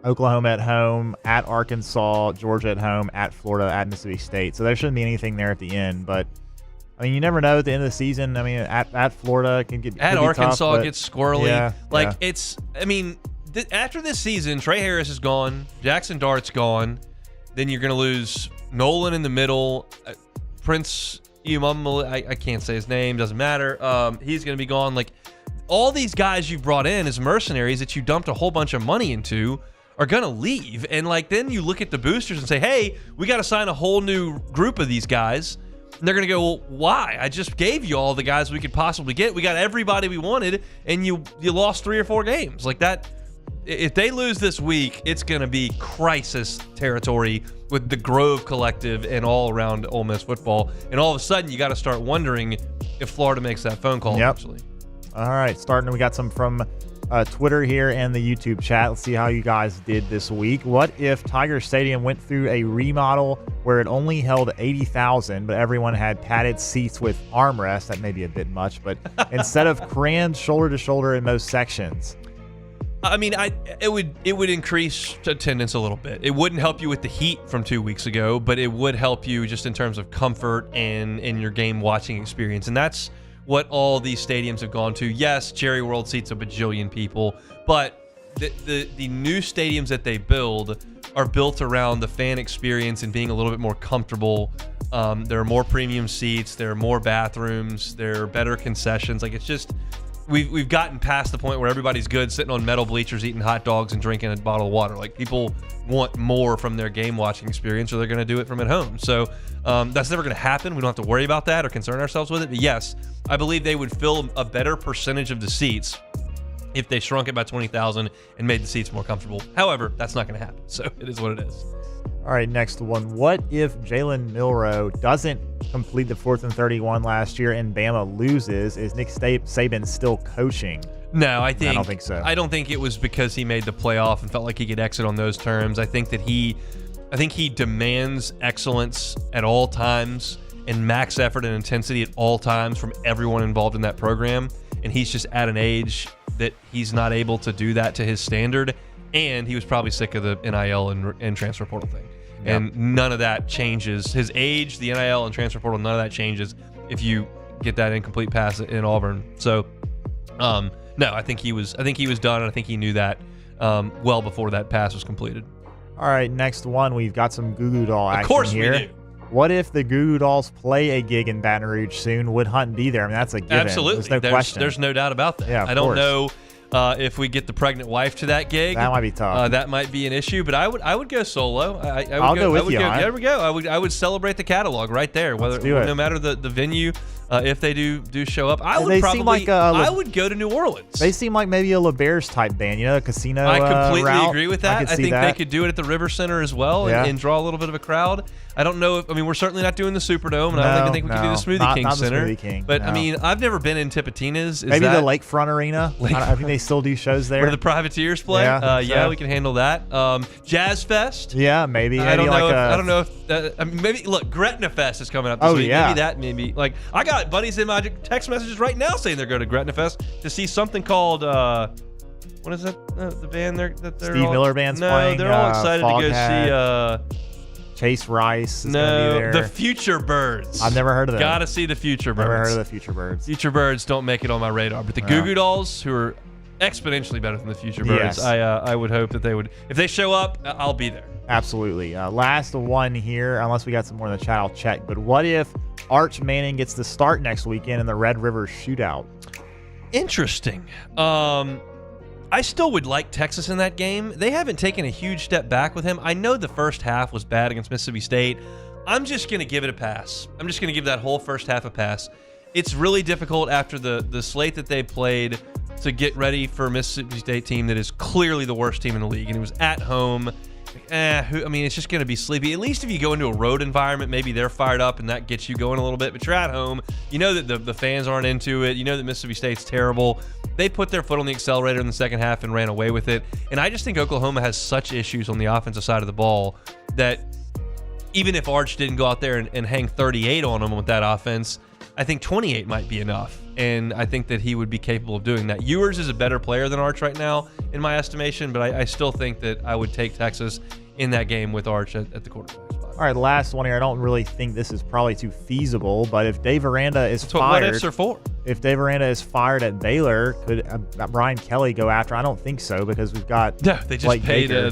Oklahoma at home, at Arkansas, Georgia at home, at Florida, at Mississippi State. So there shouldn't be anything there at the end. But, you never know at the end of the season. At Florida can get at Arkansas tough, gets squirrely. Yeah, It's, after this season, Trey Harris is gone. Jackson Dart's gone. Then you're going to lose Nolan in the middle. Prince Umumale, I can't say his name. Doesn't matter. He's going to be gone. All these guys you've brought in as mercenaries that you dumped a whole bunch of money into are going to leave. And then you look at the boosters and say, hey, we got to sign a whole new group of these guys. And they're going to go, well, why? I just gave you all the guys we could possibly get. We got everybody we wanted, and you lost 3 or 4 games. That, if they lose this week, it's going to be crisis territory with the Grove Collective and all around Ole Miss football. And all of a sudden, you got to start wondering if Florida makes that phone call eventually. All right, starting. We got some from Twitter here and the YouTube chat. Let's see how you guys did this week. What if Tiger Stadium went through a remodel where it only held 80,000, but everyone had padded seats with armrests? That may be a bit much, but instead of crammed shoulder to shoulder in most sections. It would increase attendance a little bit. It wouldn't help you with the heat from 2 weeks ago, but it would help you just in terms of comfort and in your game watching experience. And that's what all these stadiums have gone to. Yes, Jerry World seats a bajillion people, but the new stadiums that they build are built around the fan experience and being a little bit more comfortable. There are more premium seats, there are more bathrooms, there are better concessions. It's just we've gotten past the point where everybody's good sitting on metal bleachers eating hot dogs and drinking a bottle of water. People want more from their game watching experience, or they're going to do it from at home. So that's never going to happen. We don't have to worry about that or concern ourselves with it. But yes, I believe they would fill a better percentage of the seats if they shrunk it by 20,000 and made the seats more comfortable. However, that's not going to happen. So it is what it is. All right, next one. What if Jalen Milroe doesn't complete the 4th and 31 last year and Bama loses? Is Nick Saban still coaching? No, I don't think so. I don't think it was because he made the playoff and felt like he could exit on those terms. I think he demands excellence at all times and max effort and intensity at all times from everyone involved in that program. And he's just at an age that he's not able to do that to his standard. And he was probably sick of the NIL and transfer portal thing. Yep. And none of that changes. His age, the NIL and transfer portal, none of that changes if you get that incomplete pass in Auburn. So, no, I think he was done, and I think he knew that well before that pass was completed. All right, next one. We've got some Goo Goo Doll action here. Of course we do. What if the Goo Goo Dolls play a gig in Baton Rouge soon? Would Hunt be there? I mean, that's a given. Absolutely. There's no question. There's no doubt about that. Yeah, I don't know if we get the pregnant wife to that gig. That might be tough. That might be an issue, but I would go solo. I'll go with you. There we go. I would celebrate the catalog right there. No matter the venue. If they do show up, I would go to New Orleans. They seem like maybe a LeBears type band, a casino I completely route. agree with that. I think they could do it at the River Center as well and draw a little bit of a crowd. I don't know we're certainly not doing the Superdome, and I don't even think we can do the Smoothie King Center. The Smoothie King, but I mean, I've never been in Tipitina's. Maybe the Lakefront Arena. I think they still do shows there. Where the Privateers play. We can handle that. Jazz Fest. Yeah, maybe. I don't know if maybe look, Gretna Fest is coming up this week. Yeah. Maybe I got buddies in my text messages right now saying they're going to Gretna Fest to see something called what is that? The band that they're Steve Miller Band's playing. They're all excited to go see. Chase Rice is going to be there. The Future Birds. I've never heard of them. Got to see the Future Birds. Never heard of the Future Birds. Future Birds don't make it on my radar, but the Goo Goo Dolls, who are exponentially better than the Future Birds, I would hope that they would. If they show up, I'll be there. Absolutely. Last one here, unless we got some more in the chat, I'll check. But what if Arch Manning gets to start next weekend in the Red River Shootout? Interesting. I still would like Texas in that game. They haven't taken a huge step back with him. I know the first half was bad against Mississippi State. I'm just going to give it a pass. I'm just going to give that whole first half a pass. It's really difficult after the slate that they played to get ready for a Mississippi State team that is clearly the worst team in the league. And it was at home. It's just going to be sleepy. At least if you go into a road environment, maybe they're fired up and that gets you going a little bit. But you're at home. You know that the fans aren't into it. You know that Mississippi State's terrible. They put their foot on the accelerator in the second half and ran away with it. And I just think Oklahoma has such issues on the offensive side of the ball that even if Arch didn't go out there and hang 38 on them with that offense, I think 28 might be enough. And I think that he would be capable of doing that. Ewers is a better player than Arch right now, in my estimation, but I still think that I would take Texas in that game with Arch at the quarterback spot. All right, last one here. I don't really think this is probably too feasible, but if Dave Aranda is That's fired, what ifs are for. If Dave Aranda is fired at Baylor, could Brian Kelly go after? I don't think so because we've got they just Blake paid Baker,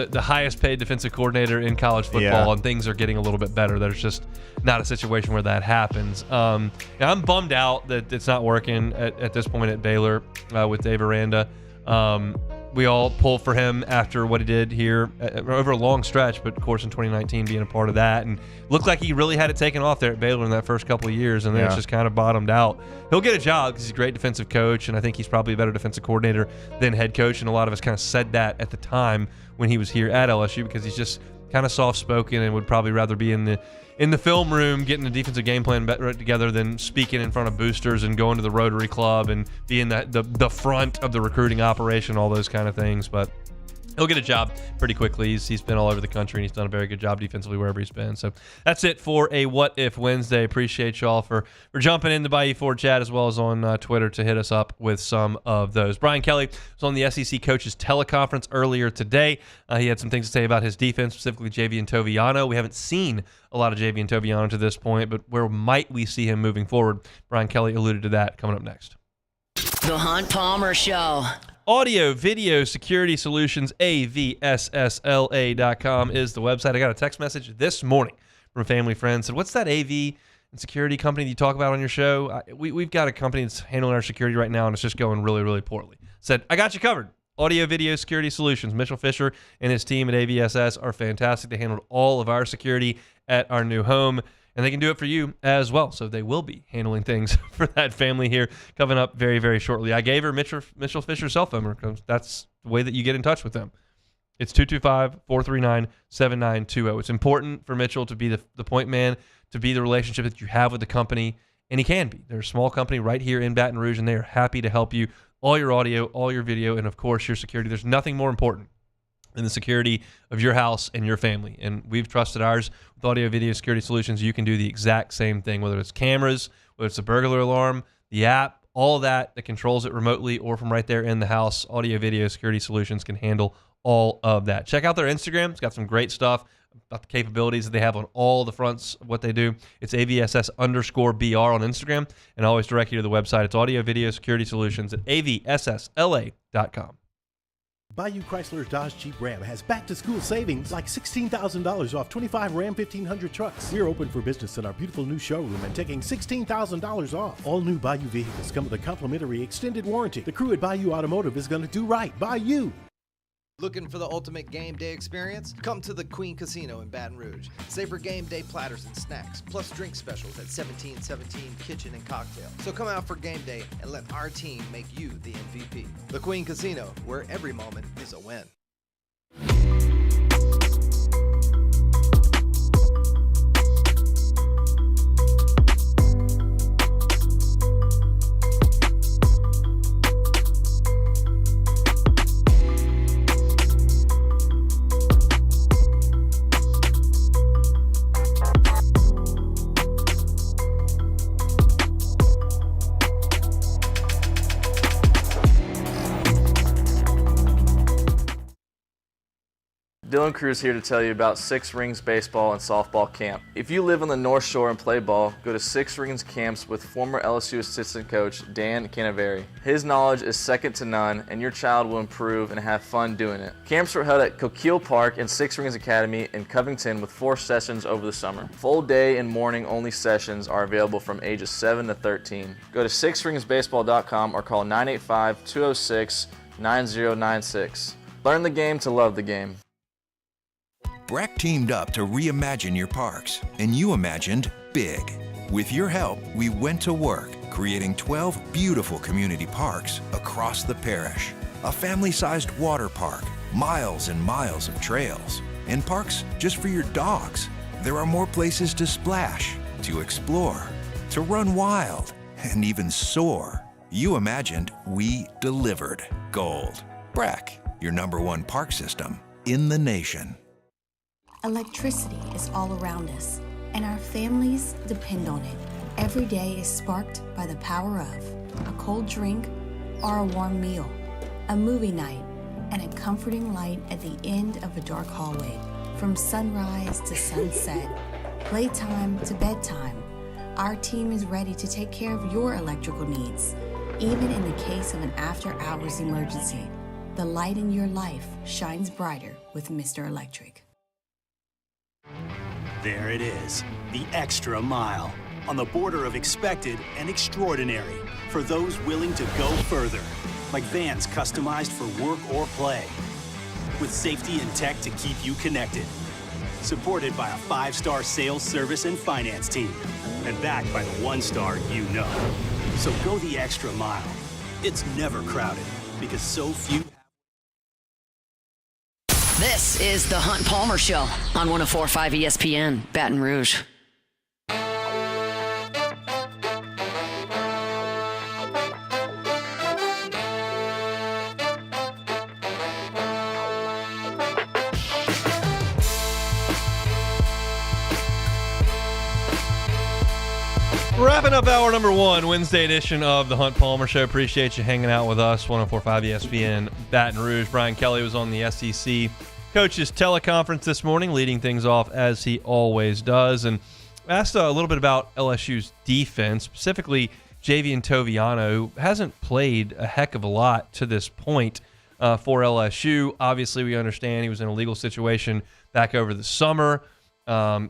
the highest paid defensive coordinator in college football, and things are getting a little bit better. There's just not a situation where that happens. I'm bummed out that it's not working at this point at Baylor with Dave Aranda. We all pull for him after what he did here over a long stretch, but of course in 2019 being a part of that, and looked like he really had it taken off there at Baylor in that first couple of years, and then it's just kind of bottomed out. He'll get a job because he's a great defensive coach, and I think he's probably a better defensive coordinator than head coach, and a lot of us kind of said that at the time when he was here at LSU because he's just kind of soft-spoken and would probably rather be in the film room getting a defensive game plan together than speaking in front of boosters and going to the Rotary Club and being the front of the recruiting operation, all those kind of things. But he'll get a job pretty quickly. He's been all over the country, and he's done a very good job defensively wherever he's been. So that's it for a What If Wednesday. Appreciate y'all for jumping in the Bayou Ford chat as well as on Twitter to hit us up with some of those. Brian Kelly was on the SEC Coaches Teleconference earlier today. He had some things to say about his defense, specifically Javian Toviano. We haven't seen a lot of Javian Toviano to this point, but where might we see him moving forward? Brian Kelly alluded to that coming up next. The Hunt Palmer Show. Audio, Video Security Solutions, AVSSLA.com is the website. I got a text message this morning from a family friend. Said, what's that AV and security company that you talk about on your show? We've got a company that's handling our security right now, and it's just going really, really poorly. Said, I got you covered. Audio, Video Security Solutions. Mitchell Fisher and his team at AVSS are fantastic. They handled all of our security at our new home. and they can do it for you as well. So they will be handling things for that family here coming up very, very shortly. I gave her Mitchell Fisher's cell phone because that's the way that you get in touch with them. It's 225-439-7920. It's important for Mitchell to be the point man, to be the relationship that you have with the company, and he can be. They're a small company right here in Baton Rouge, and they are happy to help you. All your audio, all your video, and of course your security. There's nothing more important than the security of your house and your family. And we've trusted ours with audio, video, security solutions. You can do the exact same thing, whether it's cameras, whether it's a burglar alarm, the app, all of that controls it remotely or from right there in the house. Audio, video, security solutions can handle all of that. Check out their Instagram. It's got some great stuff about the capabilities that they have on all the fronts of what they do. It's AVSS_BR on Instagram, and I always direct you to the website. It's audio, video, security solutions at avssla.com. Bayou Chrysler Dodge Jeep Ram has back-to-school savings like $16,000 off 25 Ram 1500 trucks. We're open for business in our beautiful new showroom and taking $16,000 off. All new Bayou vehicles come with a complimentary extended warranty. The crew at Bayou Automotive is going to do right by you. Looking for the ultimate game day experience? Come to the Queen Casino in Baton Rouge. Savor game day platters and snacks, plus drink specials at 1717 Kitchen and Cocktail. So come out for game day and let our team make you the MVP. The Queen Casino, where every moment is a win. Dylan Cruz here to tell you about Six Rings Baseball and Softball Camp. If you live on the North Shore and play ball, go to Six Rings Camps with former LSU assistant coach Dan Canaveri. His knowledge is second to none, and your child will improve and have fun doing it. Camps were held at Coquille Park and Six Rings Academy in Covington with 4 sessions over the summer. Full day and morning only sessions are available from ages 7 to 13. Go to sixringsbaseball.com or call 985-206-9096. Learn the game to love the game. Breck teamed up to reimagine your parks, and you imagined big. With your help, we went to work, creating 12 beautiful community parks across the parish. A family-sized water park, miles and miles of trails, and parks just for your dogs. There are more places to splash, to explore, to run wild, and even soar. You imagined, we delivered. Gold. Breck, your #1 park system in the nation. Electricity is all around us, and our families depend on it. Every day is sparked by the power of a cold drink or a warm meal, a movie night, and a comforting light at the end of a dark hallway. From sunrise to sunset, playtime to bedtime, our team is ready to take care of your electrical needs. Even in the case of an after-hours emergency, the light in your life shines brighter with Mr. Electric. There it is, the extra mile, on the border of expected and extraordinary for those willing to go further, like vans customized for work or play, with safety and tech to keep you connected, supported by a 5-star sales, service, and finance team, and backed by the 1-star you know. So go the extra mile. It's never crowded, because so few. This is the Hunt Palmer Show on 104.5 ESPN, Baton Rouge. Wrapping up hour number 1, Wednesday edition of the Hunt Palmer Show. Appreciate you hanging out with us. 104.5 ESPN, Baton Rouge. Brian Kelly was on the SEC Coaches teleconference this morning, leading things off as he always does, and asked a little bit about LSU's defense, specifically Javian Toviano, who hasn't played a heck of a lot to this point for LSU. Obviously, we understand he was in a legal situation back over the summer.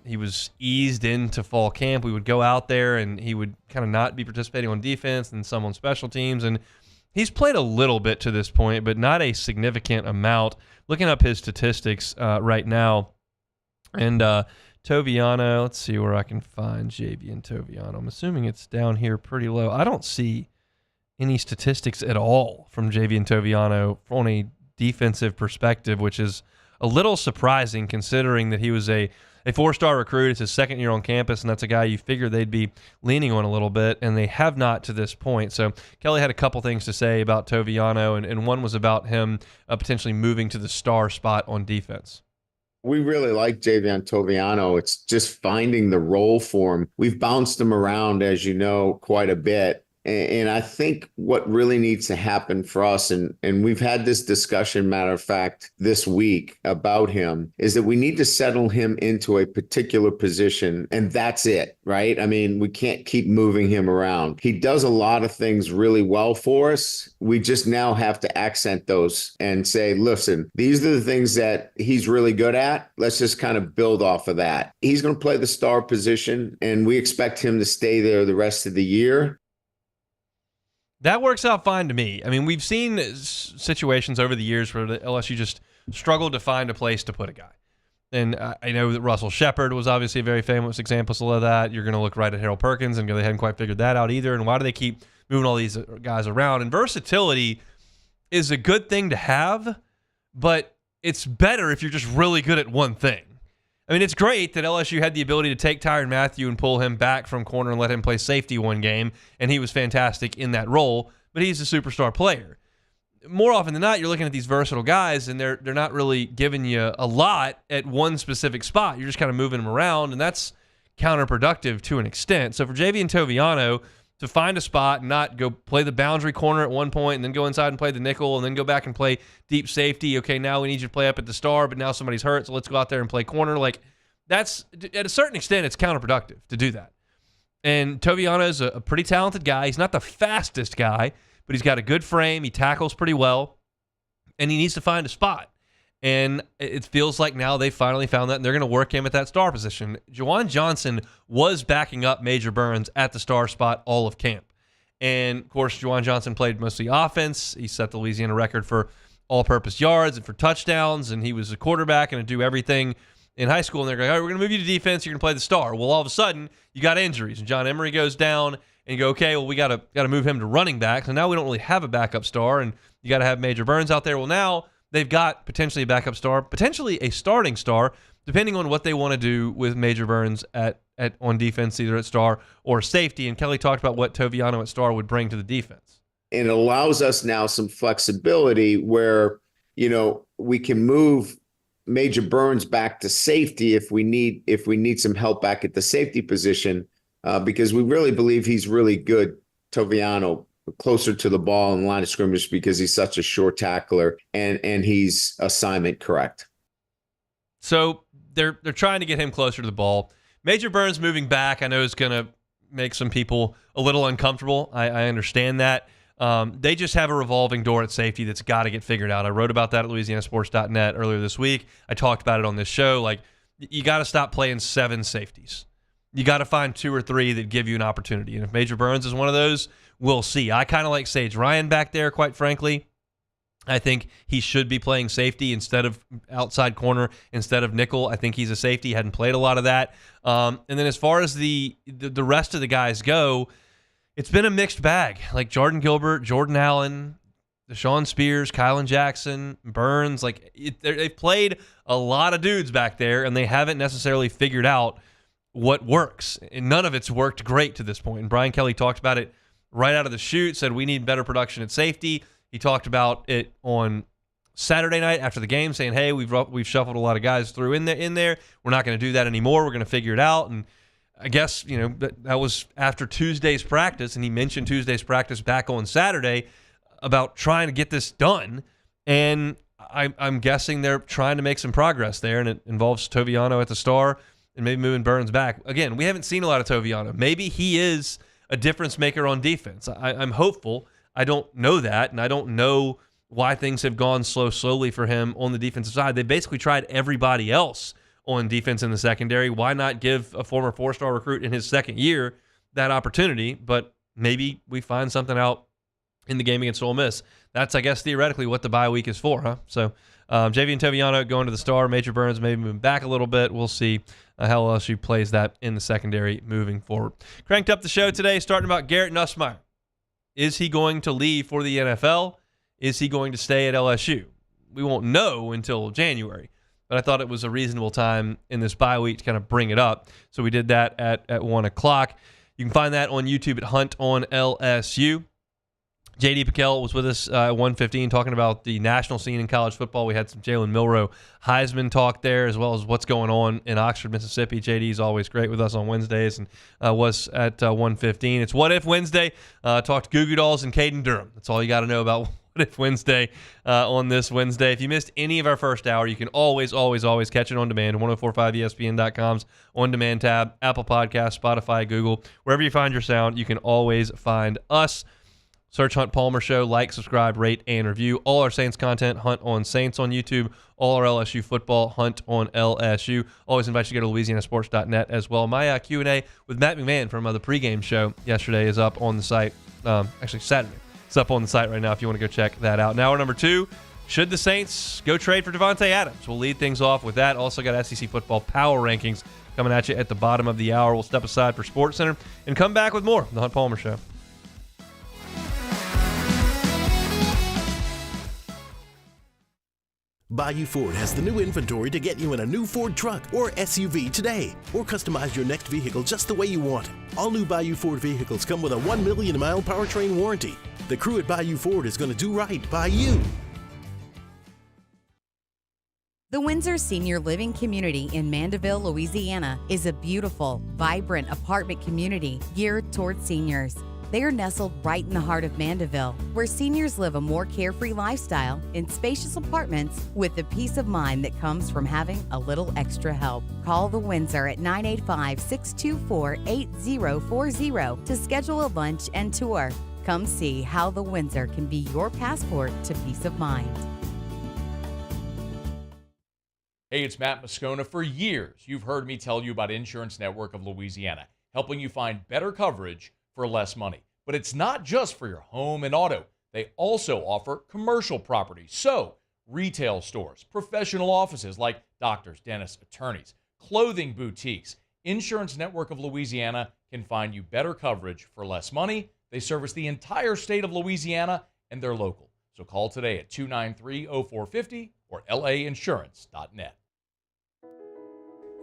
He was eased into fall camp. We would go out there and he would kind of not be participating on defense and some on special teams. And he's played a little bit to this point, but not a significant amount. Looking up his statistics right now, and Toviano, let's see where I can find Javian Toviano. I'm assuming it's down here pretty low. I don't see any statistics at all from Javian Toviano on a defensive perspective, which is a little surprising considering that he was a 4-star recruit. It's his second year on campus, and that's a guy you figure they'd be leaning on a little bit, and they have not to this point. So Kelly had a couple things to say about Toviano, and one was about him potentially moving to the star spot on defense. We really like Javian Toviano. It's just finding the role for him. We've bounced him around, as you know, quite a bit. And I think what really needs to happen for us, and we've had this discussion, matter of fact, this week about him, is that we need to settle him into a particular position, and that's it, right? I mean, we can't keep moving him around. He does a lot of things really well for us. We just now have to accent those and say, listen, these are the things that he's really good at. Let's just kind of build off of that. He's going to play the star position, and we expect him to stay there the rest of the year. That works out fine to me. I mean, we've seen situations over the years where the LSU just struggled to find a place to put a guy. And I know that Russell Shepard was obviously a very famous example of that. You're going to look right at Harold Perkins and go, they hadn't quite figured that out either. And why do they keep moving all these guys around? And versatility is a good thing to have, but it's better if you're just really good at one thing. I mean, it's great that LSU had the ability to take Tyrann Mathieu and pull him back from corner and let him play safety one game, and he was fantastic in that role, but he's a superstar player. More often than not, you're looking at these versatile guys, and they're not really giving you a lot at one specific spot. You're just kind of moving them around, and that's counterproductive to an extent. So for Javian Toviano to find a spot and not go play the boundary corner at one point and then go inside and play the nickel and then go back and play deep safety. Okay, now we need you to play up at the star, but now somebody's hurt, so let's go out there and play corner. Like, that's, at a certain extent, it's counterproductive to do that. And Toviano is a pretty talented guy. He's not the fastest guy, but he's got a good frame. He tackles pretty well, and he needs to find a spot. And it feels like now they finally found that, and they're going to work him at that star position. Juwan Johnson was backing up Major Burns at the star spot all of camp. And, of course, Juwan Johnson played mostly offense. He set the Louisiana record for all-purpose yards and for touchdowns, and he was a quarterback and would do everything in high school. And they're going, all right, we're going to move you to defense. You're going to play the star. Well, all of a sudden, you got injuries, and John Emery goes down, and you go, okay, well, we got to move him to running back. So now we don't really have a backup star, and you got to have Major Burns out there. Well, now they've got potentially a backup star, potentially a starting star, depending on what they want to do with Major Burns on defense, either at star or safety. And Kelly talked about what Toviano at star would bring to the defense. And it allows us now some flexibility where, you know, we can move Major Burns back to safety if we need some help back at the safety position, because we really believe he's really good, Toviano, closer to the ball in the line of scrimmage because he's such a short tackler and he's assignment correct. So they're trying to get him closer to the ball. Major Burns moving back, I know, is going to make some people a little uncomfortable. I understand that. They just have a revolving door at safety that's got to get figured out. I wrote about that at LouisianaSports.net earlier this week. I talked about it on this show. Like, you got to stop playing 7 safeties. You got to find 2 or 3 that give you an opportunity. And if Major Burns is one of those, we'll see. I kind of like Sage Ryan back there, quite frankly. I think he should be playing safety instead of outside corner, instead of nickel. I think he's a safety. He hadn't played a lot of that. And then as far as the rest of the guys go, it's been a mixed bag. Like Jordan Gilbert, Jordan Allen, Deshaun Spears, Kylan Jackson, Burns. Like they've played a lot of dudes back there, and they haven't necessarily figured out what works. And none of it's worked great to this point. And Brian Kelly talked about it right out of the chute, said we need better production at safety. He talked about it on Saturday night after the game, saying, hey, we've shuffled a lot of guys through in there. We're not going to do that anymore. We're going to figure it out. And I guess, you know, that was after Tuesday's practice, and he mentioned Tuesday's practice back on Saturday about trying to get this done. And I'm guessing they're trying to make some progress there, and it involves Toviano at the star and maybe moving Burns back. Again, we haven't seen a lot of Toviano. Maybe he is a difference maker on defense. I'm hopeful. I don't know that, and I don't know why things have gone slowly for him on the defensive side. They basically tried everybody else on defense in the secondary. Why not give a former 4-star recruit in his second year that opportunity? But maybe we find something out in the game against Ole Miss. That's, I guess, theoretically what the bye week is for, huh? So JV and Toviano going to the star. Major Burns maybe moving back a little bit. We'll see how LSU plays that in the secondary moving forward. Cranked up the show today, starting about Garrett Nussmeier. Is he going to leave for the NFL? Is he going to stay at LSU? We won't know until January, but I thought it was a reasonable time in this bye week to kind of bring it up. So we did that at 1 o'clock. You can find that on YouTube at Hunt on LSU. JD PicKell was with us at 1:15 talking about the national scene in college football. We had some Jalen Milroe Heisman talk there, as well as what's going on in Oxford, Mississippi. JD is always great with us on Wednesdays and was at 1:15. It's What If Wednesday. Talked Goo Goo Dolls and Caden Durham. That's all you got to know about What If Wednesday on this Wednesday. If you missed any of our first hour, you can always catch it on demand. 1045ESPN.com's on-demand tab, Apple Podcasts, Spotify, Google. Wherever you find your sound, you can always find us. Search Hunt Palmer Show, like, subscribe, rate, and review. All our Saints content, Hunt on Saints on YouTube. All our LSU football, Hunt on LSU. Always invite you to go to LouisianaSports.net as well. My Q&A with Matt McMahon from the pregame show yesterday is up on the site. Actually, Saturday. It's up on the site right now if you want to go check that out. Now, number 2, should the Saints go trade for Davante Adams? We'll lead things off with that. Also got SEC football power rankings coming at you at the bottom of the hour. We'll step aside for SportsCenter and come back with more of the Hunt Palmer Show. Bayou Ford has the new inventory to get you in a new Ford truck or SUV today, or customize your next vehicle just the way you want it. All new Bayou Ford vehicles come with a 1 million mile powertrain warranty. The crew at Bayou Ford is going to do right by you. The Windsor Senior Living Community in Mandeville, Louisiana is a beautiful, vibrant apartment community geared towards seniors. They are nestled right in the heart of Mandeville, where seniors live a more carefree lifestyle in spacious apartments with the peace of mind that comes from having a little extra help. Call the Windsor at 985-624-8040 to schedule a lunch and tour. Come see how the Windsor can be your passport to peace of mind. Hey, it's Matt Moscona. For years, you've heard me tell you about Insurance Network of Louisiana, helping you find better coverage for less money. But it's not just for your home and auto. They also offer commercial property. So, retail stores, professional offices like doctors, dentists, attorneys, clothing boutiques. Insurance Network of Louisiana can find you better coverage for less money. They service the entire state of Louisiana, and they're local. So call today at 293-0450 or lainsurance.net.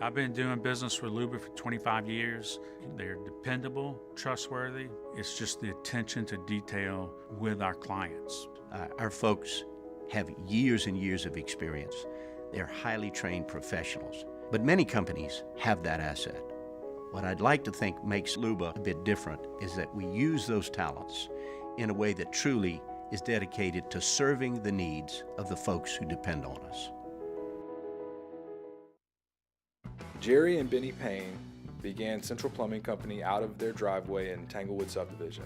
I've been doing business with Luba for 25 years. They're dependable, trustworthy. It's just the attention to detail with our clients. Our folks have years and years of experience. They're highly trained professionals, but many companies have that asset. What I'd like to think makes Luba a bit different is that we use those talents in a way that truly is dedicated to serving the needs of the folks who depend on us. Jerry and Benny Payne began Central Plumbing Company out of their driveway in Tanglewood subdivision.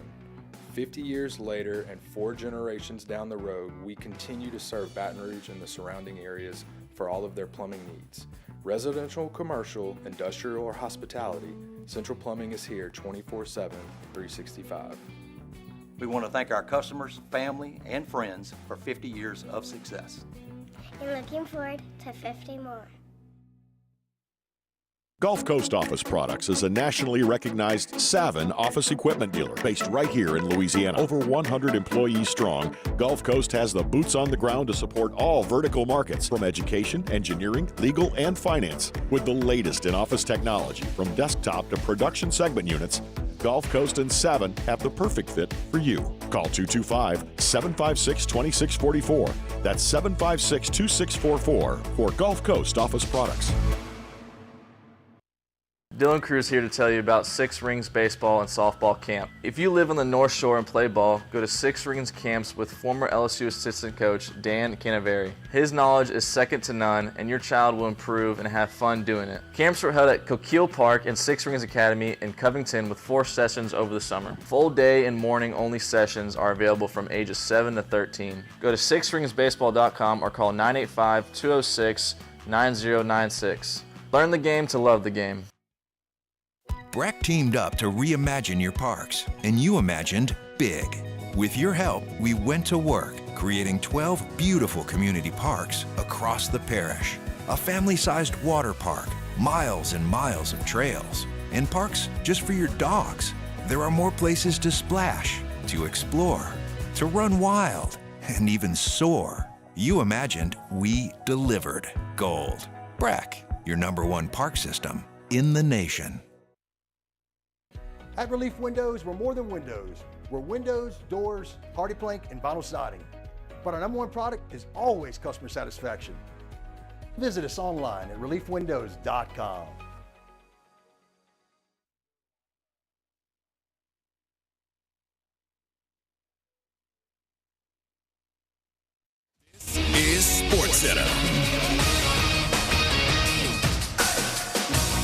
50 years later and 4 generations down the road, we continue to serve Baton Rouge and the surrounding areas for all of their plumbing needs. Residential, commercial, industrial, or hospitality, Central Plumbing is here 24/7, 365. We want to thank our customers, family, and friends for 50 years of success. And looking forward to 50 more. Gulf Coast Office Products is a nationally recognized Savin office equipment dealer based right here in Louisiana. Over 100 employees strong, Gulf Coast has the boots on the ground to support all vertical markets from education, engineering, legal, and finance. With the latest in office technology from desktop to production segment units, Gulf Coast and Savin have the perfect fit for you. Call 225-756-2644. That's 756-2644 for Gulf Coast Office Products. Dylan Cruz here to tell you about Six Rings Baseball and Softball Camp. If you live on the North Shore and play ball, go to Six Rings Camps with former LSU assistant coach Dan Canaveri. His knowledge is second to none, and your child will improve and have fun doing it. Camps were held at Coquille Park and Six Rings Academy in Covington with 4 sessions over the summer. Full day and morning only sessions are available from ages 7 to 13. Go to sixringsbaseball.com or call 985-206-9096. Learn the game to love the game. Breck teamed up to reimagine your parks, and you imagined big. With your help, we went to work, creating 12 beautiful community parks across the parish. A family-sized water park, miles and miles of trails, and parks just for your dogs. There are more places to splash, to explore, to run wild, and even soar. You imagined, we delivered. Gold. Brack, your #1 park system in the nation. At Relief Windows, we're more than windows. We're windows, doors, hardy plank, and vinyl siding. But our #1 product is always customer satisfaction. Visit us online at reliefwindows.com. Is SportsCenter.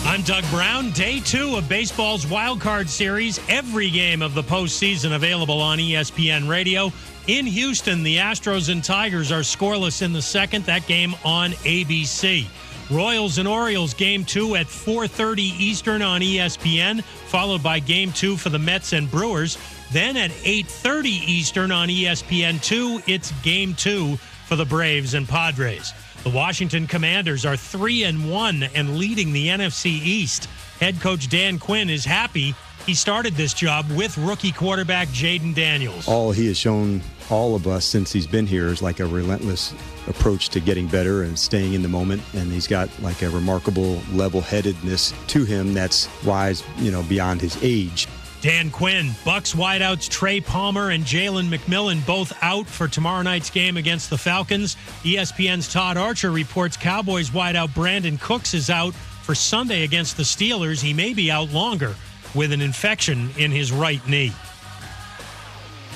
I'm Doug Brown. Day 2 of baseball's Wild Card Series. Every game of the postseason available on ESPN Radio. In Houston, the Astros and Tigers are scoreless in the second. That game on ABC. Royals and Orioles Game 2 at 4:30 Eastern on ESPN, followed by Game 2 for the Mets and Brewers. Then at 8:30 Eastern on ESPN2, it's Game 2 for the Braves and Padres. The Washington Commanders are 3-1 and leading the NFC East. Head coach Dan Quinn is happy he started this job with rookie quarterback Jaden Daniels. All he has shown all of us since he's been here is like a relentless approach to getting better and staying in the moment. And he's got like a remarkable level-headedness to him that's wise, beyond his age. Dan Quinn, Bucks wideouts Trey Palmer and Jalen McMillan both out for tomorrow night's game against the Falcons. ESPN's Todd Archer reports Cowboys wideout Brandon Cooks is out for Sunday against the Steelers. He may be out longer with an infection in his right knee.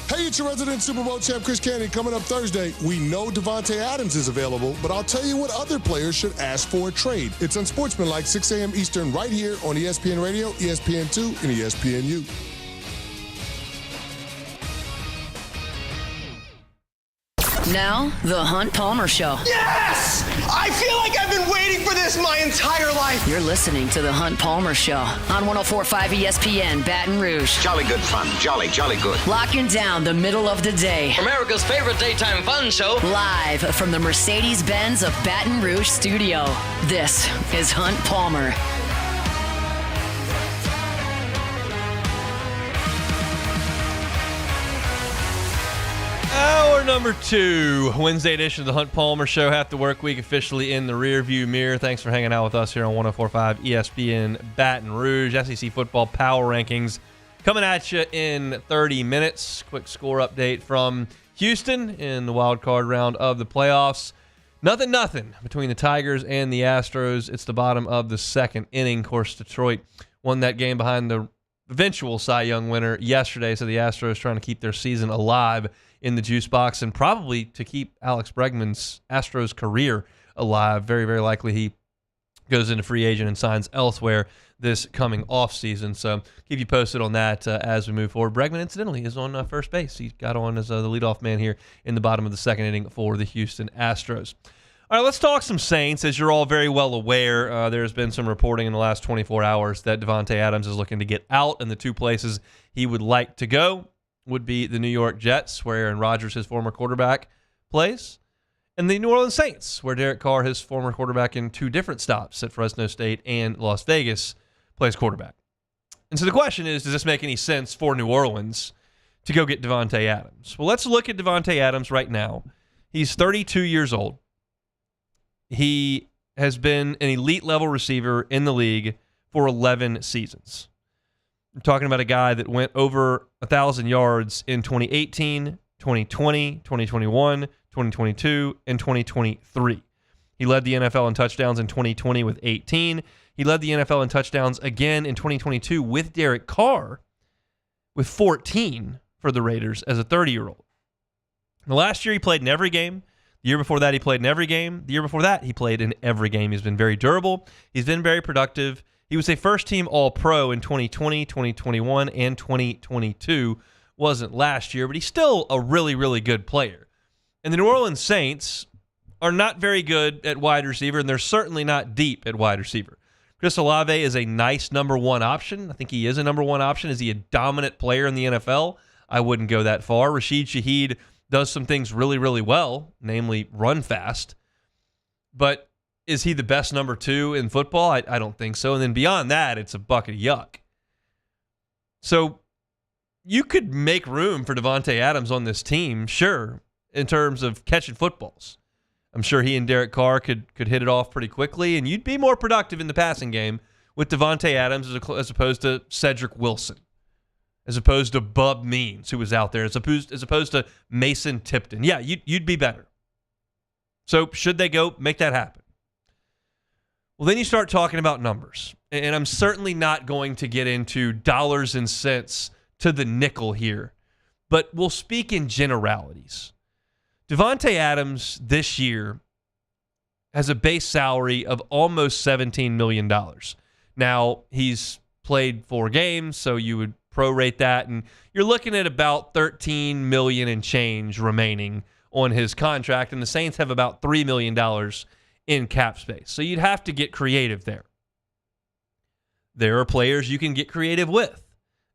Hey, it's your resident Super Bowl champ, Chris Candy. Coming up Thursday, we know Davante Adams is available, but I'll tell you what other players should ask for a trade. It's Unsportsmanlike, 6 a.m. Eastern, right here on ESPN Radio, ESPN2, and ESPNU. Now, the Hunt Palmer Show. Yes! I feel like I've been waiting for this my entire life. You're listening to the Hunt Palmer Show on 104.5 ESPN Baton Rouge. Jolly good fun. Jolly good. Locking down the middle of the day. America's favorite daytime fun show. Live from the Mercedes-Benz of Baton Rouge studio. This is Hunt Palmer. Hour number 2, Wednesday edition of the Hunt Palmer Show. Half the work week officially in the rearview mirror. Thanks for hanging out with us here on 104.5 ESPN Baton Rouge. SEC football power rankings coming at you in 30 minutes. Quick score update from Houston in the wild card round of the playoffs. Nothing between the Tigers and the Astros. It's the bottom of the second inning. Of course, Detroit won that game behind the eventual Cy Young winner yesterday, so the Astros trying to keep their season alive in the juice box and probably to keep Alex Bregman's Astros career alive. Very, very likely he goes into free agent and signs elsewhere this coming offseason. So keep you posted on that as we move forward. Bregman, incidentally, is on first base. He got on as the leadoff man here in the bottom of the second inning for the Houston Astros. All right, let's talk some Saints. As you're all very well aware, there's been some reporting in the last 24 hours that Davante Adams is looking to get out, and the two places he would like to go would be the New York Jets, where Aaron Rodgers, his former quarterback, plays, and the New Orleans Saints, where Derek Carr, his former quarterback in 2 different stops at Fresno State and Las Vegas, plays quarterback. And so the question is, does this make any sense for New Orleans to go get Davante Adams? Well, let's look at Davante Adams right now. He's 32 years old. He has been an elite-level receiver in the league for 11 seasons. I'm talking about a guy that went over 1,000 yards in 2018, 2020, 2021, 2022, and 2023. He led the NFL in touchdowns in 2020 with 18. He led the NFL in touchdowns again in 2022 with Derek Carr with 14 for the Raiders as a 30-year-old. The last year he played in every game. The year before that he played in every game. The year before that he played in every game. He's been very durable. He's been very productive. He was a first-team All-Pro in 2020, 2021, and 2022. Wasn't last year, but he's still a really, really good player. And the New Orleans Saints are not very good at wide receiver, and they're certainly not deep at wide receiver. Chris Olave is a nice number 1 option. I think he is a number 1 option. Is he a dominant player in the NFL? I wouldn't go that far. Rashid Shaheed does some things really, really well, namely run fast. But is he the best number 2 in football? I don't think so. And then beyond that, it's a bucket of yuck. So you could make room for Davante Adams on this team, sure, in terms of catching footballs. I'm sure he and Derek Carr could hit it off pretty quickly, and you'd be more productive in the passing game with Davante Adams as opposed to Cedric Wilson, as opposed to Bub Means, who was out there, as opposed to Mason Tipton. Yeah, you'd be better. So should they go make that happen? Well, then you start talking about numbers. And I'm certainly not going to get into dollars and cents to the nickel here, but we'll speak in generalities. Davante Adams this year has a base salary of almost $17 million. Now, he's played 4 games, so you would prorate that, and you're looking at about $13 million and change remaining on his contract, and the Saints have about $3 million in cap space. So you'd have to get creative there. There are players you can get creative with.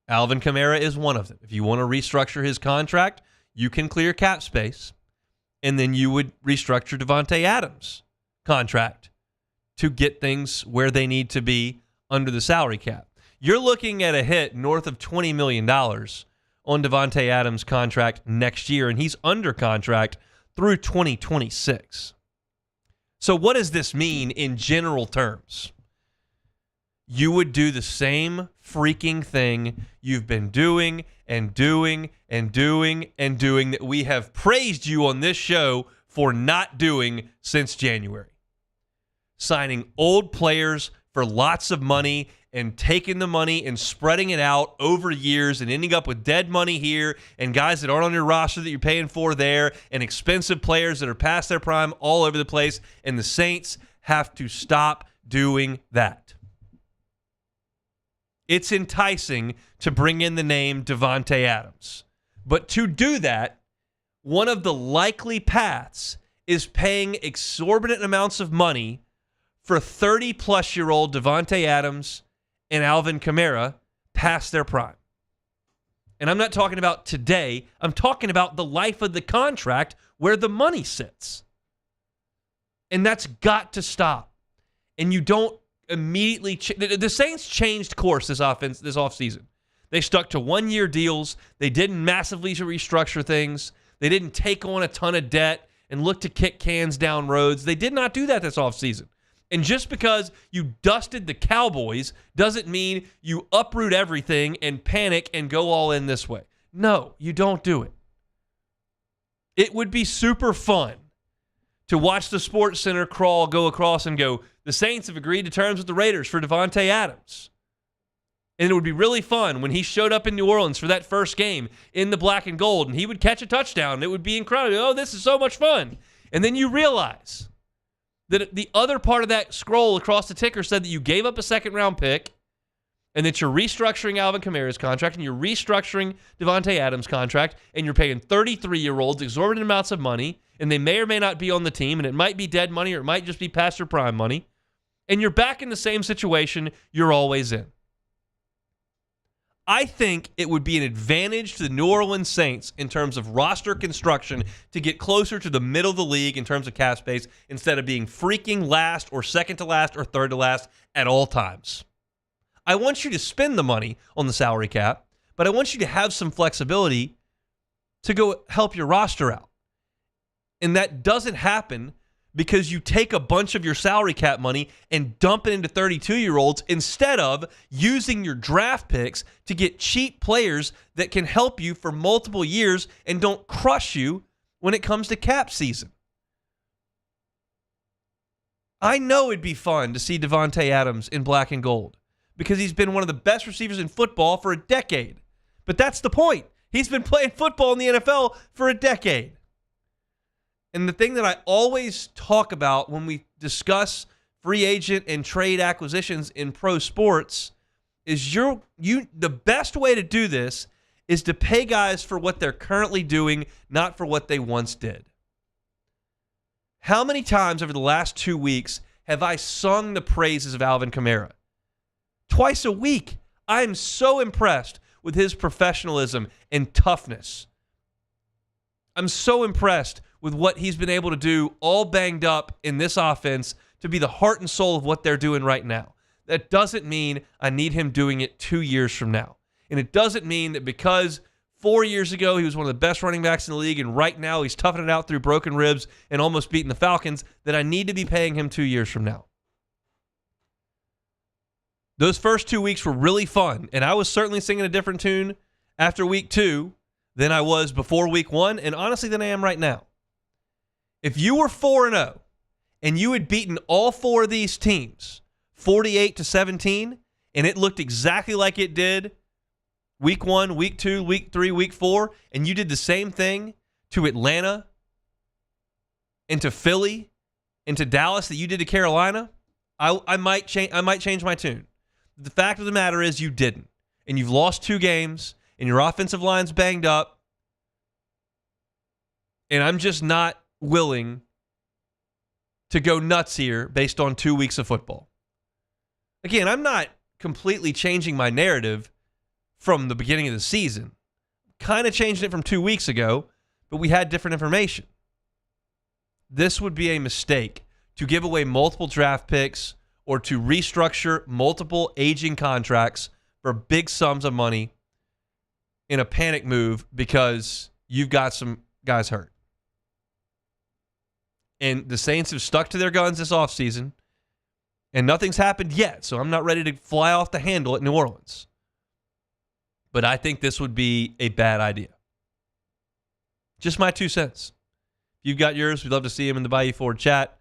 Alvin Kamara is one of them. If you want to restructure his contract, you can clear cap space, and then you would restructure Davante Adams' contract to get things where they need to be under the salary cap. You're looking at a hit north of $20 million on Davante Adams' contract next year, and he's under contract through 2026. So what does this mean in general terms? You would do the same freaking thing you've been doing and doing and doing and doing that we have praised you on this show for not doing since January. Signing old players for lots of money and taking the money and spreading it out over years and ending up with dead money here and guys that aren't on your roster that you're paying for there and expensive players that are past their prime all over the place. And the Saints have to stop doing that. It's enticing to bring in the name Davante Adams. But to do that, one of the likely paths is paying exorbitant amounts of money for 30-plus-year-old Davante Adams and Alvin Kamara past their prime. And I'm not talking about today. I'm talking about the life of the contract where the money sits. And that's got to stop. And you don't immediately the Saints changed course this offseason. They stuck to 1-year deals. They didn't massively restructure things. They didn't take on a ton of debt and look to kick cans down roads. They did not do that this offseason. And just because you dusted the Cowboys doesn't mean you uproot everything and panic and go all in this way. No, you don't do it. It would be super fun to watch the SportsCenter crawl go across and go, the Saints have agreed to terms with the Raiders for Davante Adams. And it would be really fun when he showed up in New Orleans for that first game in the black and gold, and he would catch a touchdown. It would be incredible. Oh, this is so much fun. And then you realize that the other part of that scroll across the ticker said that you gave up a second-round pick and that you're restructuring Alvin Kamara's contract and you're restructuring Davante Adams' contract and you're paying 33-year-olds exorbitant amounts of money, and they may or may not be on the team, and it might be dead money or it might just be past their prime money, and you're back in the same situation you're always in. I think it would be an advantage to the New Orleans Saints in terms of roster construction to get closer to the middle of the league in terms of cap space instead of being freaking last or second to last or third to last at all times. I want you to spend the money on the salary cap, but I want you to have some flexibility to go help your roster out. And that doesn't happen because you take a bunch of your salary cap money and dump it into 32-year-olds instead of using your draft picks to get cheap players that can help you for multiple years and don't crush you when it comes to cap season. I know it'd be fun to see Davante Adams in black and gold because he's been one of the best receivers in football for a decade. But that's the point. He's been playing football in the NFL for a decade. And the thing that I always talk about when we discuss free agent and trade acquisitions in pro sports is the best way to do this is to pay guys for what they're currently doing, not for what they once did. How many times over the last 2 weeks have I sung the praises of Alvin Kamara? Twice a week. I am so impressed with his professionalism and toughness. I'm so impressed with what he's been able to do, all banged up in this offense, to be the heart and soul of what they're doing right now. That doesn't mean I need him doing it 2 years from now. And it doesn't mean that because 4 years ago he was one of the best running backs in the league and right now he's toughing it out through broken ribs and almost beating the Falcons, that I need to be paying him 2 years from now. Those first 2 weeks were really fun, and I was certainly singing a different tune after week 2 than I was before week 1, and honestly than I am right now. If you were 4-0 and you had beaten all 4 of these teams 48-17, and it looked exactly like it did week 1, week 2, week 3, week 4, and you did the same thing to Atlanta and to Philly and to Dallas that you did to Carolina, I might change my tune. The fact of the matter is you didn't. And you've lost 2 games, and your offensive line's banged up, and I'm just not willing to go nuts here based on 2 weeks of football. Again, I'm not completely changing my narrative from the beginning of the season. Kind of changed it from 2 weeks ago, but we had different information. This would be a mistake to give away multiple draft picks or to restructure multiple aging contracts for big sums of money in a panic move because you've got some guys hurt. And the Saints have stuck to their guns this offseason, and nothing's happened yet, so I'm not ready to fly off the handle at New Orleans. But I think this would be a bad idea. Just my 2 cents. If you've got yours, we'd love to see him in the Bayou Ford chat.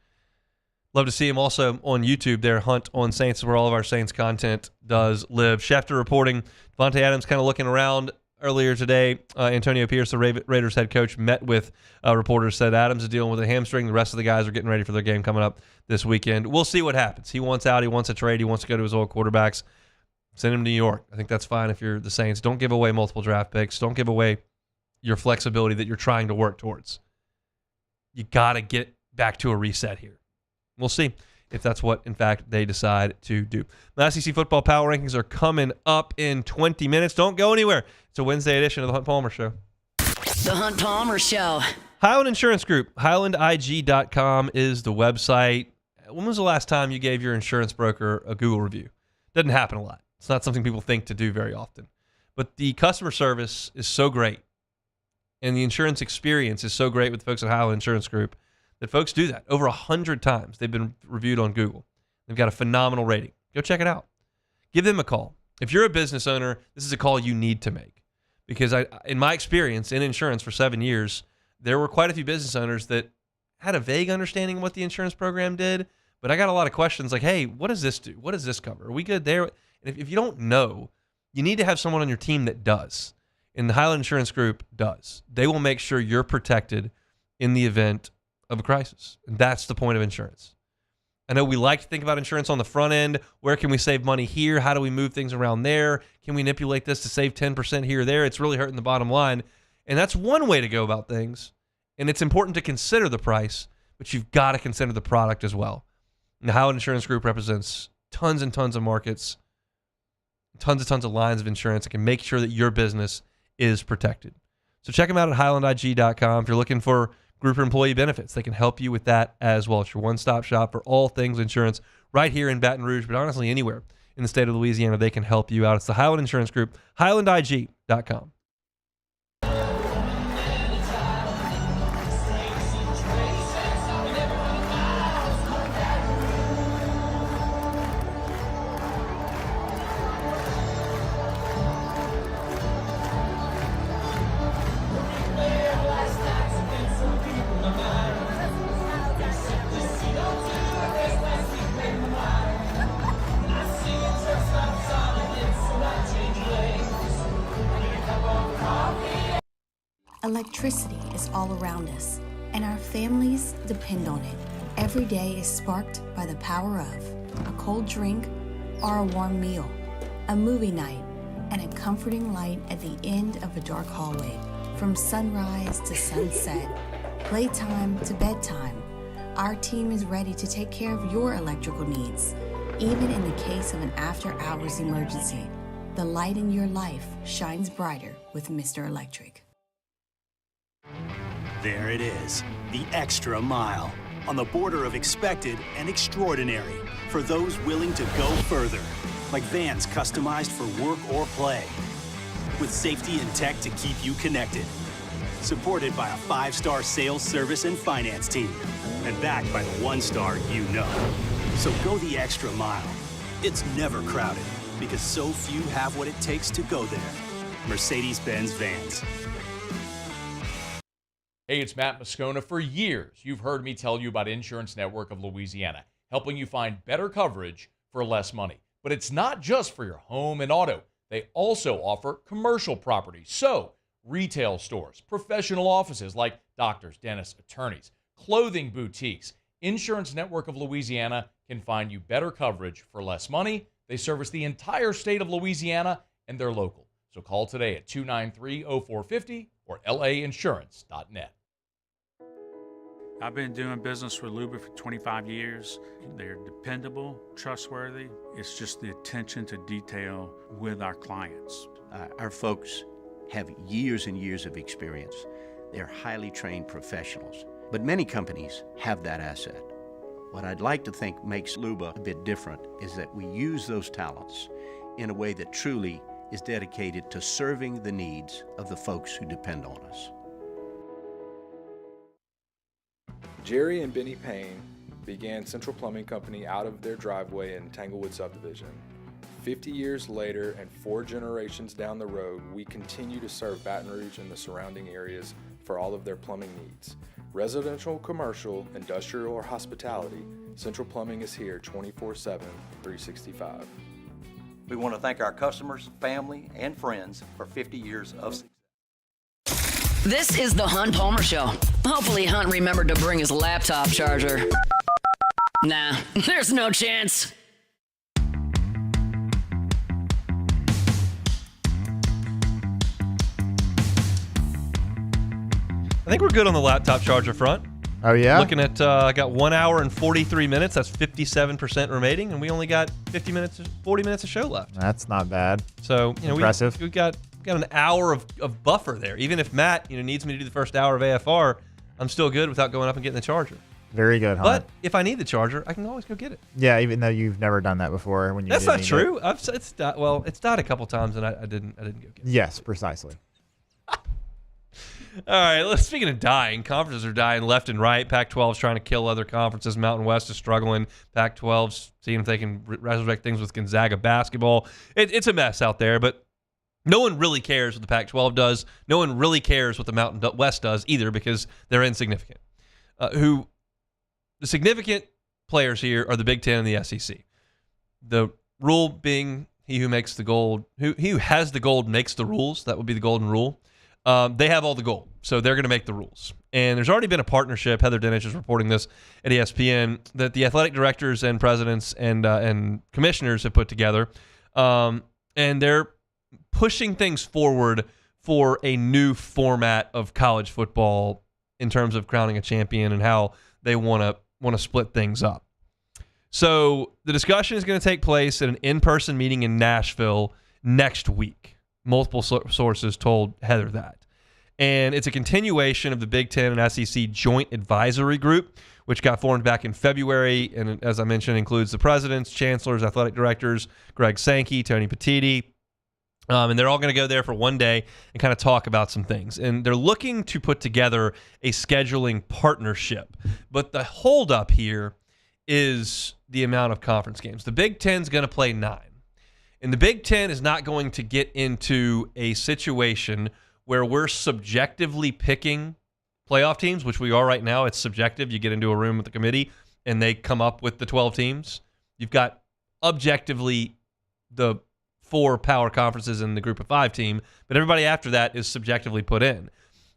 Love to see him also on YouTube there, Hunt on Saints, where all of our Saints content does live. Schefter reporting, Davante Adams kind of looking around earlier today. Antonio Pierce, the Raiders head coach, met with reporters, said Adams is dealing with a hamstring. The rest of the guys are getting ready for their game coming up this weekend. We'll see what happens. He wants out. He wants a trade. He wants to go to his old quarterbacks. Send him to New York. I think that's fine if you're the Saints. Don't give away multiple draft picks. Don't give away your flexibility that you're trying to work towards. You got to get back to a reset here. We'll see if that's what, in fact, they decide to do. The SEC football power rankings are coming up in 20 minutes. Don't go anywhere. It's a Wednesday edition of The Hunt Palmer Show. The Hunt Palmer Show. Highland Insurance Group. HighlandIG.com is the website. When was the last time you gave your insurance broker a Google review? Doesn't happen a lot. It's not something people think to do very often. But the customer service is so great, and the insurance experience is so great with the folks at Highland Insurance Group that folks do that. Over 100 times they've been reviewed on Google. They've got a phenomenal rating. Go check it out. Give them a call. If you're a business owner, this is a call you need to make. Because in my experience in insurance for 7 years, there were quite a few business owners that had a vague understanding of what the insurance program did, but I got a lot of questions like, hey, what does this do? What does this cover? Are we good there? And if you don't know, you need to have someone on your team that does. And the Highland Insurance Group does. They will make sure you're protected in the event of a crisis. And that's the point of insurance. I know we like to think about insurance on the front end. Where can we save money here? How do we move things around there? Can we manipulate this to save 10% here or there? It's really hurting the bottom line. And that's one way to go about things. And it's important to consider the price, but you've got to consider the product as well. And the Highland Insurance Group represents tons and tons of markets, tons and tons of lines of insurance that can make sure that your business is protected. So check them out at HighlandIG.com. If you're looking for group or employee benefits, they can help you with that as well. It's your one-stop shop for all things insurance right here in Baton Rouge, but honestly anywhere in the state of Louisiana, they can help you out. It's the Highland Insurance Group, HighlandIG.com. Electricity is all around us, and our families depend on it. Every day is sparked by the power of a cold drink or a warm meal, a movie night, and a comforting light at the end of a dark hallway. From sunrise to sunset, playtime to bedtime, our team is ready to take care of your electrical needs. Even in the case of an after-hours emergency, the light in your life shines brighter with Mr. Electric. There it is, the extra mile, on the border of expected and extraordinary, for those willing to go further, like vans customized for work or play, with safety and tech to keep you connected, supported by a 5-star sales, service, and finance team, and backed by the 1-star you know. So go the extra mile. It's never crowded, because so few have what it takes to go there. Mercedes-Benz Vans. Hey, it's Matt Moscona. For years, you've heard me tell you about Insurance Network of Louisiana, helping you find better coverage for less money. But it's not just for your home and auto. They also offer commercial property. So, retail stores, professional offices like doctors, dentists, attorneys, clothing boutiques. Insurance Network of Louisiana can find you better coverage for less money. They service the entire state of Louisiana, and they're local. So call today at 293-0450 or lainsurance.net. I've been doing business with Luba for 25 years. They're dependable, trustworthy. It's just the attention to detail with our clients. Our folks have years and years of experience. They're highly trained professionals. But many companies have that asset. What I'd like to think makes Luba a bit different is that we use those talents in a way that truly is dedicated to serving the needs of the folks who depend on us. Jerry and Benny Payne began Central Plumbing Company out of their driveway in Tanglewood Subdivision. 50 years later and 4 generations down the road, we continue to serve Baton Rouge and the surrounding areas for all of their plumbing needs. Residential, commercial, industrial, or hospitality, Central Plumbing is here 24/7, 365. We want to thank our customers, family, and friends for 50 years of success. This is the Hunt Palmer Show. Hopefully Hunt remembered to bring his laptop charger. Nah, there's no chance. I think we're good on the laptop charger front. Oh, yeah? Looking at, I got 1 hour and 43 minutes. That's 57% remaining, and we only got 40 minutes of show left. That's not bad. So, impressive. We got an hour of buffer there. Even if Matt, needs me to do the first hour of AFR, I'm still good without going up and getting the charger. Very good, Hunt. But if I need the charger, I can always go get it. Yeah, even though you've never done that before. When you That's not true. It's died a couple times, and I didn't go get it. Yes, precisely. All right, speaking of dying, conferences are dying left and right. Pac-12 is trying to kill other conferences. Mountain West is struggling. Pac-12's seeing if they can resurrect things with Gonzaga basketball. It's a mess out there, but no one really cares what the Pac-12 does. No one really cares what the Mountain West does either, because they're insignificant. The significant players here are the Big Ten and the SEC. The rule being he who makes the gold, he who has the gold makes the rules. That would be the golden rule. They have all the gold, so they're going to make the rules. And there's already been a partnership. Heather Dinich is reporting this at ESPN that the athletic directors and presidents and commissioners have put together, and they're pushing things forward for a new format of college football in terms of crowning a champion and how they want to split things up. So the discussion is going to take place at an in-person meeting in Nashville next week. Multiple sources told Heather that. And it's a continuation of the Big Ten and SEC Joint Advisory Group, which got formed back in February, and as I mentioned, includes the presidents, chancellors, athletic directors, Greg Sankey, Tony Petitti, and they're all going to go there for one day and kind of talk about some things. And they're looking to put together a scheduling partnership. But the holdup here is the amount of conference games. The Big Ten's going to play 9. And the Big Ten is not going to get into a situation where we're subjectively picking playoff teams, which we are right now. It's subjective. You get into a room with the committee, and they come up with the 12 teams. You've got objectively the 4 power conferences in the group of 5 team, but everybody after that is subjectively put in.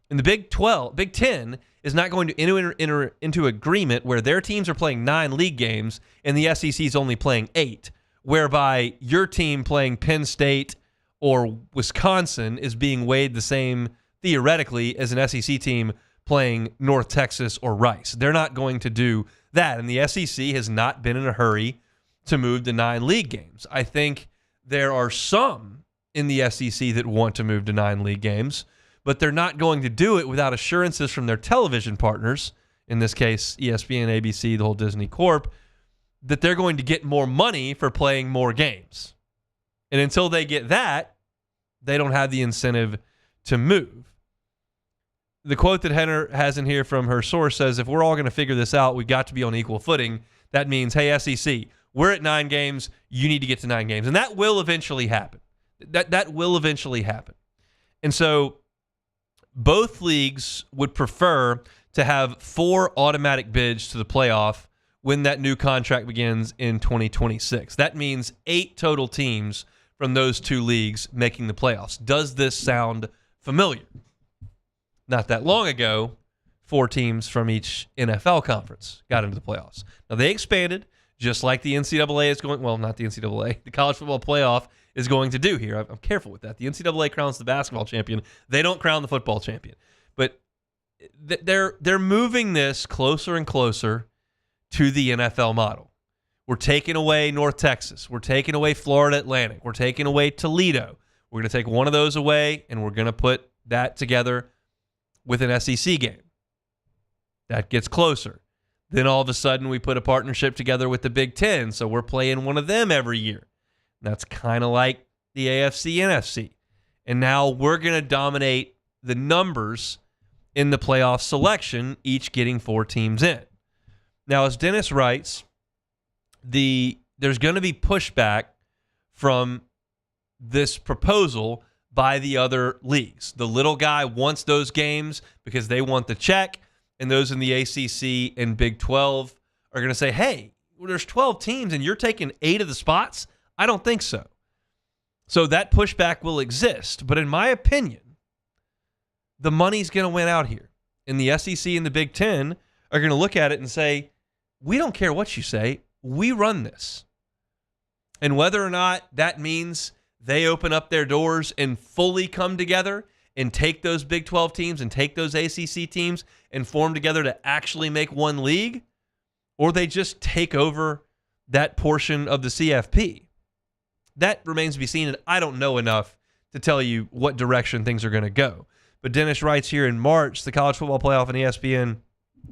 And the Big 10 is not going to enter into agreement where their teams are playing 9 league games and the SEC is only playing 8. Whereby your team playing Penn State or Wisconsin is being weighed the same, theoretically, as an SEC team playing North Texas or Rice. They're not going to do that, and the SEC has not been in a hurry to move to 9 league games. I think there are some in the SEC that want to move to 9 league games, but they're not going to do it without assurances from their television partners, in this case, ESPN, ABC, the whole Disney Corp, that they're going to get more money for playing more games. And until they get that, they don't have the incentive to move. The quote that Henner has in here from her source says, if we're all going to figure this out, we've got to be on equal footing. That means, hey, SEC, we're at 9 games. You need to get to 9 games. And that will eventually happen. That will eventually happen. And so both leagues would prefer to have 4 automatic bids to the playoff when that new contract begins in 2026. That means 8 total teams from those 2 leagues making the playoffs. Does this sound familiar? Not that long ago, 4 teams from each NFL conference got into the playoffs. Now, they expanded, just like the NCAA is going, well, not the NCAA, the college football playoff is going to do here. I'm careful with that. The NCAA crowns the basketball champion. They don't crown the football champion. But they're moving this closer and closer to the NFL model. We're taking away North Texas. We're taking away Florida Atlantic. We're taking away Toledo. We're going to take one of those away, and we're going to put that together with an SEC game. That gets closer. Then all of a sudden we put a partnership together with the Big Ten, so we're playing one of them every year. That's kind of like the AFC, NFC. And now we're going to dominate the numbers in the playoff selection, each getting 4 teams in. Now, as Dennis writes, there's going to be pushback from this proposal by the other leagues. The little guy wants those games because they want the check, and those in the ACC and Big 12 are going to say, hey, well, there's 12 teams and you're taking 8 of the spots? I don't think so. So that pushback will exist. But in my opinion, the money's going to win out here. And the SEC and the Big 10 are going to look at it and say, we don't care what you say. We run this. And whether or not that means they open up their doors and fully come together and take those Big 12 teams and take those ACC teams and form together to actually make one league, or they just take over that portion of the CFP, that remains to be seen, and I don't know enough to tell you what direction things are going to go. But Dennis writes here, in March, the College Football Playoff and ESPN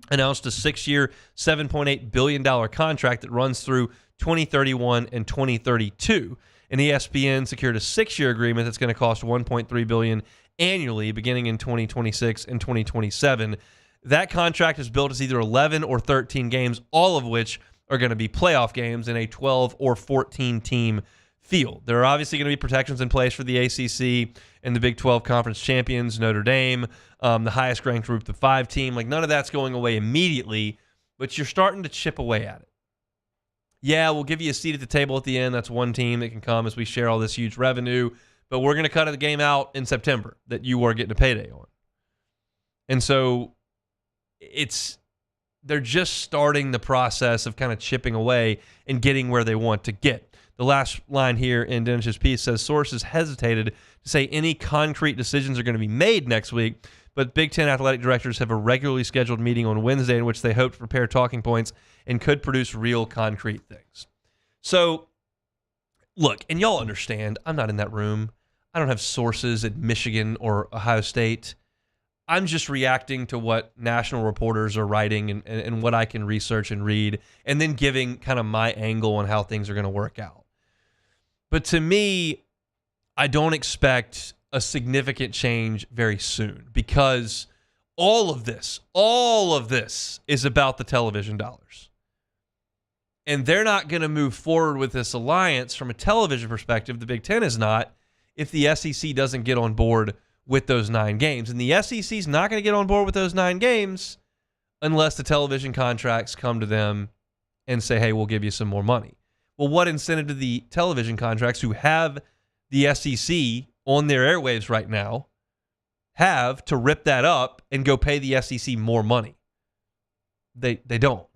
announced a 6-year, $7.8 billion contract that runs through 2031 and 2032. And ESPN secured a 6-year agreement that's going to cost $1.3 billion annually, beginning in 2026 and 2027. That contract is built as either 11 or 13 games, all of which are going to be playoff games in a 12 or 14 team field. There are obviously going to be protections in place for the ACC and the Big 12 conference champions, Notre Dame, the highest ranked group, the 5 team. Like, none of that's going away immediately, but you're starting to chip away at it. Yeah, we'll give you a seat at the table at the end. That's one team that can come as we share all this huge revenue, but we're going to cut the game out in September that you are getting a payday on. And so they're just starting the process of kind of chipping away and getting where they want to get. The last line here in Dennis's piece says, sources hesitated to say any concrete decisions are going to be made next week, but Big Ten athletic directors have a regularly scheduled meeting on Wednesday in which they hope to prepare talking points and could produce real concrete things. So, look, and y'all understand, I'm not in that room. I don't have sources at Michigan or Ohio State. I'm just reacting to what national reporters are writing and what I can research and read, and then giving kind of my angle on how things are going to work out. But to me, I don't expect a significant change very soon, because all of this is about the television dollars. And they're not going to move forward with this alliance from a television perspective. The Big Ten is not, if the SEC doesn't get on board with those 9 games. And the SEC is not going to get on board with those 9 games unless the television contracts come to them and say, hey, we'll give you some more money. Well, what incentive do the television contracts, who have the SEC on their airwaves right now, have to rip that up and go pay the SEC more money? They don't.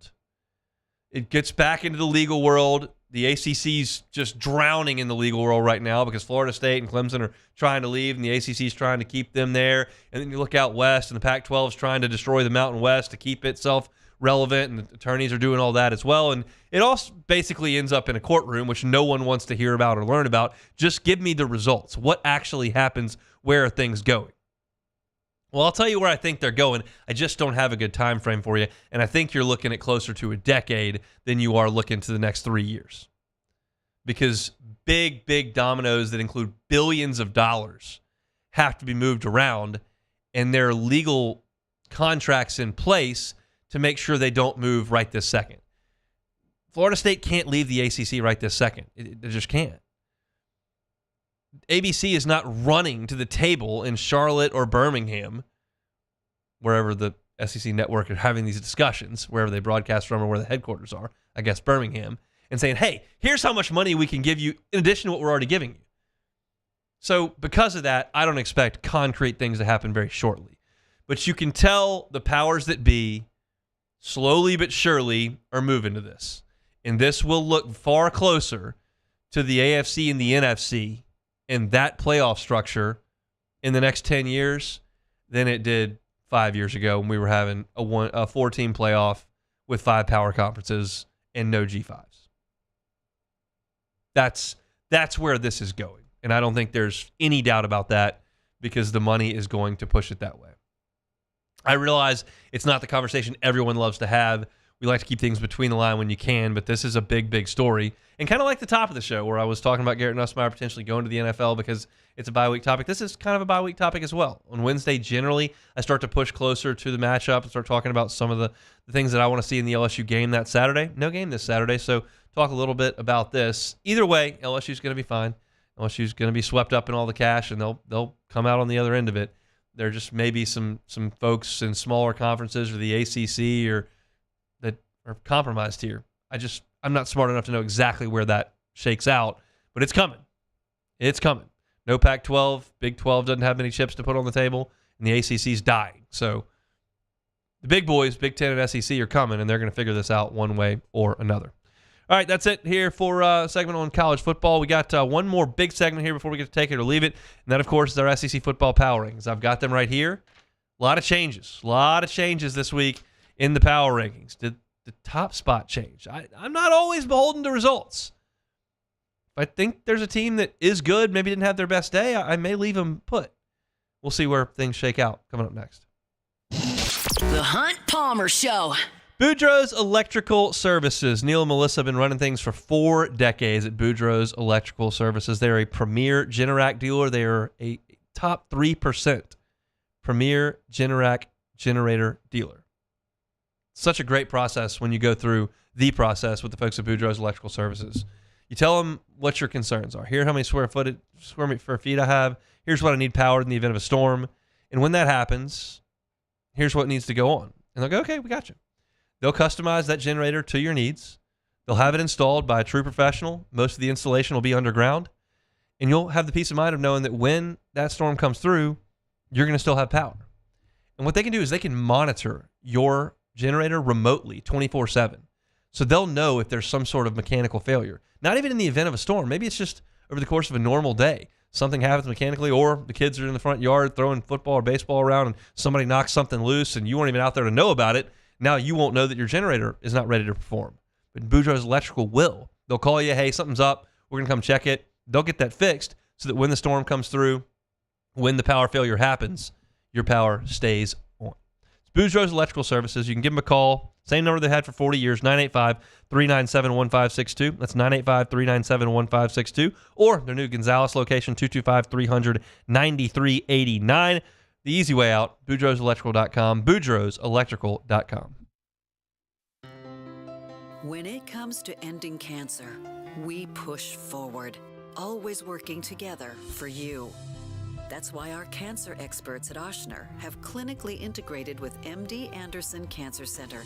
It gets back into the legal world. The ACC's just drowning in the legal world right now because Florida State and Clemson are trying to leave, and the ACC's trying to keep them there. And then you look out west, and the Pac-12 is trying to destroy the Mountain West to keep itself relevant, and the attorneys are doing all that as well. And it all basically ends up in a courtroom, which no one wants to hear about or learn about. Just give me the results. What actually happens? Where are things going? Well, I'll tell you where I think they're going. I just don't have a good time frame for you, and I think you're looking at closer to a decade than you are looking to the next 3 years. Because big dominoes that include billions of dollars have to be moved around, and there are legal contracts in place to make sure they don't move right this second. Florida State can't leave the ACC right this second. They just can't. ABC is not running to the table in Charlotte or Birmingham, wherever the SEC network are having these discussions, wherever they broadcast from or where the headquarters are, I guess Birmingham, and saying, hey, here's how much money we can give you in addition to what we're already giving you. So because of that, I don't expect concrete things to happen very shortly. But you can tell the powers that be, slowly but surely, are moving to this. And this will look far closer to the AFC and the NFC in that playoff structure in the next 10 years than it did 5 years ago when we were having a 4-team playoff with 5 power conferences and no G5s. That's where this is going. And I don't think there's any doubt about that because the money is going to push it that way. I realize it's not the conversation everyone loves to have. We like to keep things between the line when you can, but this is a big story. And kind of like the top of the show where I was talking about Garrett Nussmeier potentially going to the NFL because it's a bye-week topic. This is kind of a bye-week topic as well. On Wednesday, generally, I start to push closer to the matchup and start talking about some of the things that I want to see in the LSU game that Saturday. No game this Saturday, so talk a little bit about this. Either way, LSU's going to be fine. LSU's going to be swept up in all the cash, and they'll come out on the other end of it. There just may be some folks in smaller conferences or the ACC or that are compromised here. I'm not smart enough to know exactly where that shakes out, but it's coming. It's coming. No Pac-12. Big 12 doesn't have many chips to put on the table, and the ACC's dying. So the big boys, Big Ten and SEC, are coming, and they're going to figure this out one way or another. All right, that's it here for a segment on college football. We got one more big segment here before we get to take it or leave it, and that, of course, is our SEC football power rankings. I've got them right here. A lot of changes this week in the power rankings. Did the top spot change? I'm not always beholden to results. If I think there's a team that is good, maybe didn't have their best day, I may leave them put. We'll see where things shake out coming up next. The Hunt Palmer Show. Boudreaux's Electrical Services. Neil and Melissa have been running things for 4 decades at Boudreaux's Electrical Services. They're a premier Generac dealer. They are a top 3% premier Generac generator dealer. Such a great process when you go through the process with the folks at Boudreaux's Electrical Services. You tell them what your concerns are. Here's how many square feet I have. Here's what I need powered in the event of a storm. And when that happens, here's what needs to go on. And they'll go, okay, we got you. They'll customize that generator to your needs. They'll have it installed by a true professional. Most of the installation will be underground. And you'll have the peace of mind of knowing that when that storm comes through, you're going to still have power. And what they can do is they can monitor your generator remotely 24/7. So they'll know if there's some sort of mechanical failure. Not even in the event of a storm. Maybe it's just over the course of a normal day. Something happens mechanically, or the kids are in the front yard throwing football or baseball around and somebody knocks something loose and you weren't even out there to know about it. Now you won't know that your generator is not ready to perform. But Boudreaux's Electrical will. They'll call you, hey, something's up. We're going to come check it. They'll get that fixed so that when the storm comes through, when the power failure happens, your power stays on. It's Boudreaux's Electrical Services. You can give them a call. Same number they had for 40 years, 985-397-1562. That's 985-397-1562. Or their new Gonzales location, 225-300-9389. The easy way out, BoudreauxElectrical.com, BoudreauxElectrical.com. When it comes to ending cancer, we push forward, always working together for you. That's why our cancer experts at Ochsner have clinically integrated with MD Anderson Cancer Center.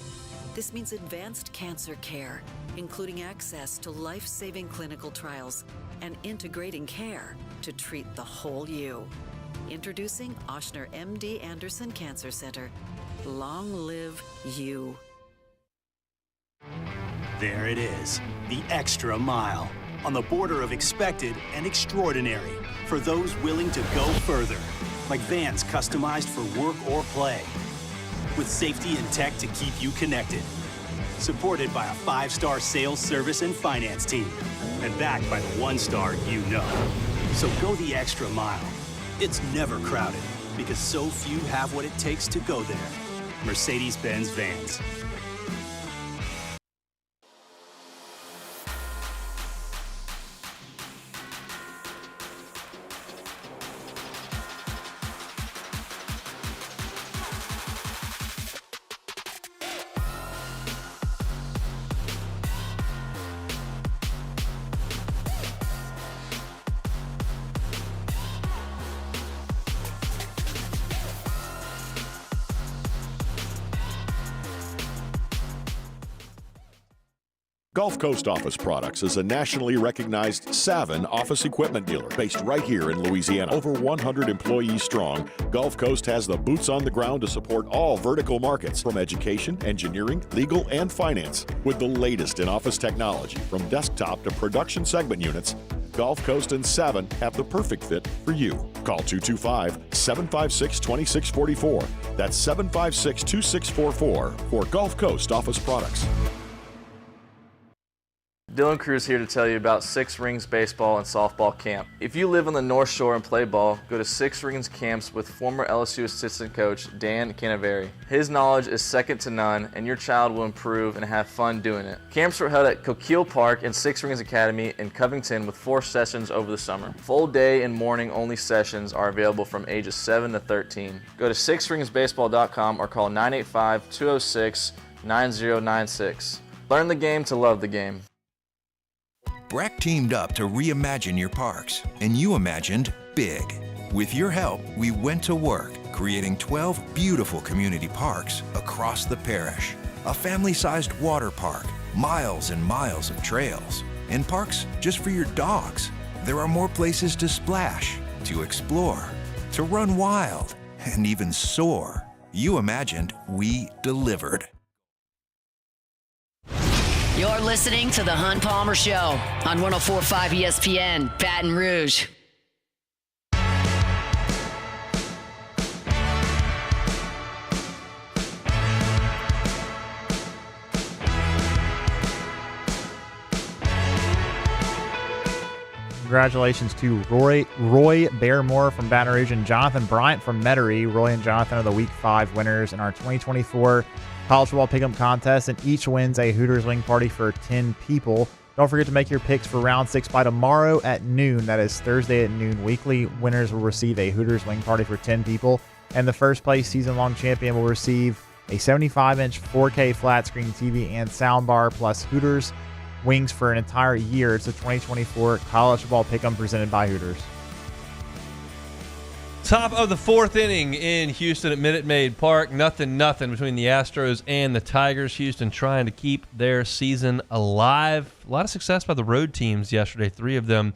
This means advanced cancer care, including access to life-saving clinical trials and integrating care to treat the whole you. Introducing Ochsner MD Anderson Cancer Center. Long live you. There it is, the extra mile, on the border of expected and extraordinary for those willing to go further, like vans customized for work or play, with safety and tech to keep you connected, supported by a 5-star sales, service, and finance team, and backed by the 1-star you know. So go the extra mile. It's never crowded, because so few have what it takes to go there. Mercedes-Benz Vans. Gulf Coast Office Products is a nationally recognized Savin office equipment dealer based right here in Louisiana. Over 100 employees strong, Gulf Coast has the boots on the ground to support all vertical markets from education, engineering, legal, and finance. With the latest in office technology from desktop to production segment units, Gulf Coast and Savin have the perfect fit for you. Call 225-756-2644. That's 756-2644 for Gulf Coast Office Products. Dylan Cruz here to tell you about Six Rings Baseball and Softball Camp. If you live on the North Shore and play ball, go to Six Rings Camps with former LSU assistant coach Dan Canaveri. His knowledge is second to none, and your child will improve and have fun doing it. Camps were held at Coquille Park and Six Rings Academy in Covington with 4 sessions over the summer. Full day and morning only sessions are available from ages 7 to 13. Go to sixringsbaseball.com or call 985-206-9096. Learn the game to love the game. Breck teamed up to reimagine your parks, and you imagined big. With your help, we went to work, creating 12 beautiful community parks across the parish. A family-sized water park, miles and miles of trails, and parks just for your dogs. There are more places to splash, to explore, to run wild, and even soar. You imagined, we delivered. You're listening to The Hunt Palmer Show on 104.5 ESPN, Baton Rouge. Congratulations to Roy Barrymore from Baton Rouge and Jonathan Bryant from Metairie. Roy and Jonathan are the Week 5 winners in our 2024 College Football Pick'em Contest, and each wins a Hooters wing party for 10 people. Don't forget to make your picks for Round 6 by tomorrow at noon. That is Thursday at noon. Weekly winners will receive a Hooters wing party for 10 people, and the first place season-long champion will receive a 75-inch 4K flat-screen TV and soundbar, plus Hooters wings for an entire year. It's the 2024 College Football Pick'em presented by Hooters. Top of the 4th inning in Houston at Minute Maid Park. Nothing between the Astros and the Tigers. Houston trying to keep their season alive. A lot of success by the road teams yesterday. 3 of them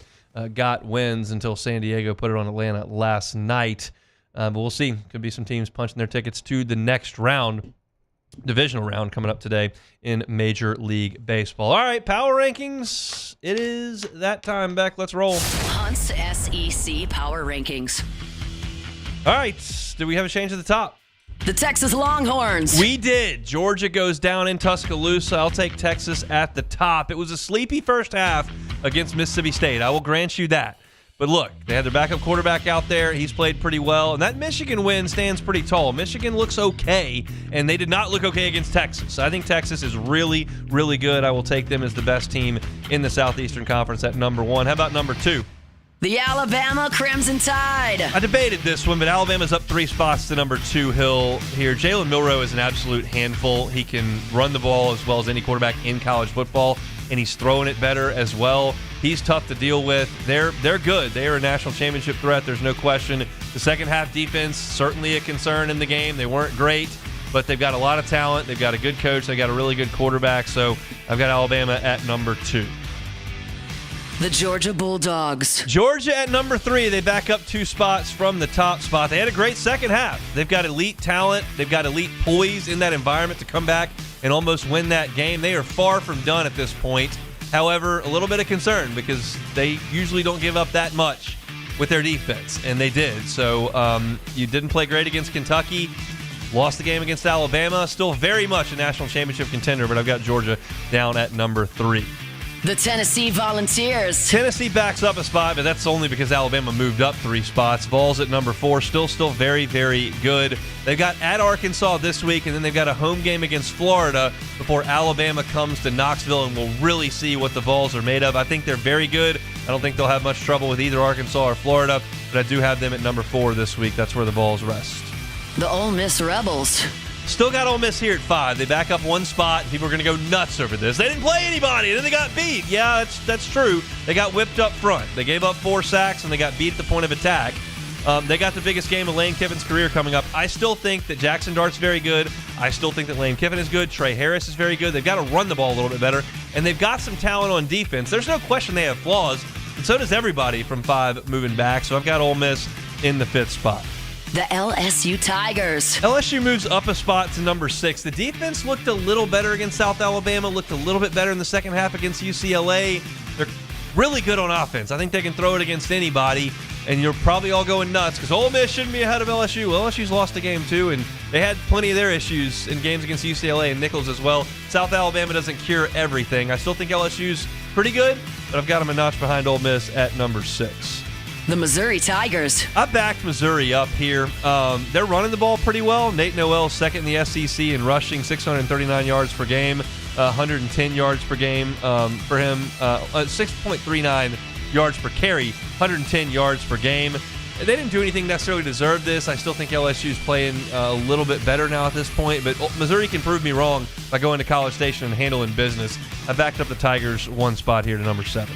got wins until San Diego put it on Atlanta last night. But we'll see. Could be some teams punching their tickets to the next round. Divisional round coming up today in Major League Baseball. All right, power rankings. It is that time, Beck. Let's roll. Hunt's SEC Power Rankings. All right, do we have a change at the top? The Texas Longhorns. We did. Georgia goes down in Tuscaloosa. I'll take Texas at the top. It was a sleepy first half against Mississippi State. I will grant you that. But look, they had their backup quarterback out there. He's played pretty well. And that Michigan win stands pretty tall. Michigan looks okay, and they did not look okay against Texas. I think Texas is really, really good. I will take them as the best team in the Southeastern Conference at number 1. How about number 2? The Alabama Crimson Tide. I debated this one, but Alabama's up 3 spots to number 2 hill here. Jalen Milroe is an absolute handful. He can run the ball as well as any quarterback in college football, and he's throwing it better as well. He's tough to deal with. They're good. They are a national championship threat. There's no question. The second half defense, certainly a concern in the game. They weren't great, but they've got a lot of talent. They've got a good coach. They've got a really good quarterback. So I've got Alabama at number 2. The Georgia Bulldogs. Georgia at number 3. They back up 2 spots from the top spot. They had a great second half. They've got elite talent. They've got elite poise in that environment to come back and almost win that game. They are far from done at this point. However, a little bit of concern because they usually don't give up that much with their defense, and they did. So you didn't play great against Kentucky. Lost the game against Alabama. Still very much a national championship contender, but I've got Georgia down at number 3. The Tennessee Volunteers. Tennessee backs up a spot, but that's only because Alabama moved up 3 spots. Vols at number 4, still very, very good. They've got at Arkansas this week, and then they've got a home game against Florida before Alabama comes to Knoxville, and we'll really see what the Vols are made of. I think they're very good. I don't think they'll have much trouble with either Arkansas or Florida, but I do have them at number 4 this week. That's where the Vols rest. The Ole Miss Rebels. Still got Ole Miss here at 5. They back up 1 spot, and people are going to go nuts over this. They didn't play anybody, and then they got beat. Yeah, that's true. They got whipped up front. They gave up 4 sacks, and they got beat at the point of attack. They got the biggest game of Lane Kiffin's career coming up. I still think that Jackson Dart's very good. I still think that Lane Kiffin is good. Trey Harris is very good. They've got to run the ball a little bit better, and they've got some talent on defense. There's no question they have flaws, and so does everybody from 5 moving back. So I've got Ole Miss in the 5th spot. The LSU Tigers. LSU moves up a spot to number 6. The defense looked a little better against South Alabama, looked a little bit better in the second half against UCLA. They're really good on offense. I think they can throw it against anybody, and you're probably all going nuts because Ole Miss shouldn't be ahead of LSU. Well, LSU's lost a game too, and they had plenty of their issues in games against UCLA and Nichols as well. South Alabama doesn't cure everything. I still think LSU's pretty good, but I've got them a notch behind Ole Miss at number 6. The Missouri Tigers. I backed Missouri up here. They're running the ball pretty well. Nate Noel second in the SEC in rushing, 639 yards per game, 110 yards per game for him, 6.39 yards per carry, 110 yards per game. They didn't do anything necessarily to deserve this. I still think LSU's playing a little bit better now at this point, but Missouri can prove me wrong by going to College Station and handling business. I backed up the Tigers 1 spot here to number 7.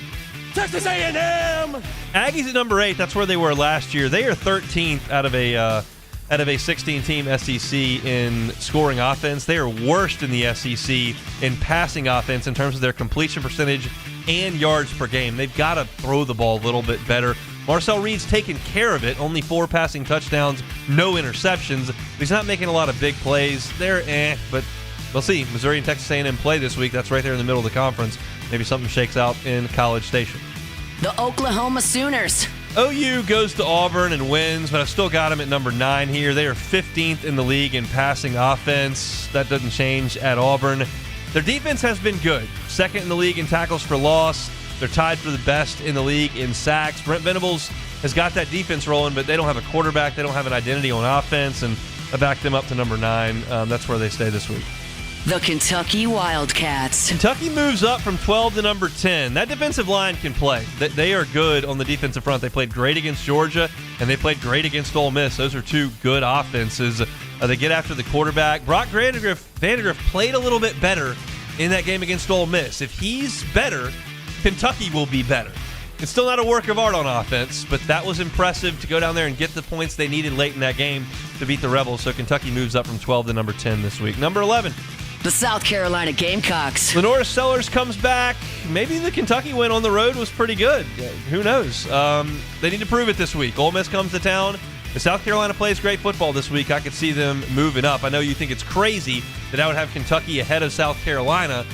Texas A&M. Aggies at number 8. That's where they were last year. They are 13th out of a 16-team SEC in scoring offense. They are worst in the SEC in passing offense in terms of their completion percentage and yards per game. They've got to throw the ball a little bit better. Marcel Reed's taken care of it. Only 4 passing touchdowns, no interceptions. He's not making a lot of big plays. They're but we'll see. Missouri and Texas A&M play this week. That's right there in the middle of the conference. Maybe something shakes out in College Station. The Oklahoma Sooners. OU goes to Auburn and wins, but I've still got them at number 9 here. They are 15th in the league in passing offense. That doesn't change at Auburn. Their defense has been good. 2nd in the league in tackles for loss. They're tied for the best in the league in sacks. Brent Venables has got that defense rolling, but they don't have a quarterback. They don't have an identity on offense, and I backed them up to number 9. That's where they stay this week. The Kentucky Wildcats. Kentucky moves up from 12 to number 10. That defensive line can play. They are good on the defensive front. They played great against Georgia, and they played great against Ole Miss. Those are 2 good offenses. They get after the quarterback. Brock Vandegrift played a little bit better in that game against Ole Miss. If he's better, Kentucky will be better. It's still not a work of art on offense, but that was impressive to go down there and get the points they needed late in that game to beat the Rebels. So Kentucky moves up from 12 to number 10 this week. Number 11. The South Carolina Gamecocks. Lenora Sellers comes back. Maybe the Kentucky win on the road was pretty good. Who knows? They need to prove it this week. Ole Miss comes to town. If South Carolina plays great football this week, I could see them moving up. I know you think it's crazy that I would have Kentucky ahead of South Carolina.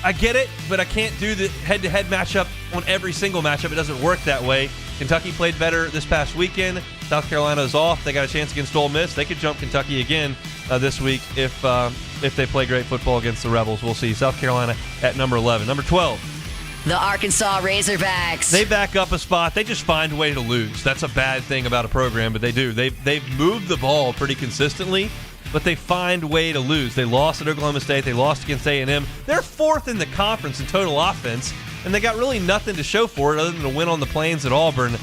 I get it, but I can't do the head-to-head matchup on every single matchup. It doesn't work that way. Kentucky played better this past weekend. South Carolina is off. They got a chance against Ole Miss. They could jump Kentucky again this week if they play great football against the Rebels. We'll see. South Carolina at number 11. Number 12. The Arkansas Razorbacks. They back up a spot. They just find a way to lose. That's a bad thing about a program, but they do. They've moved the ball pretty consistently, but they find a way to lose. They lost at Oklahoma State. They lost against A&M. They're 4th in the conference in total offense, and they got really nothing to show for it other than a win on the Plains at Auburn.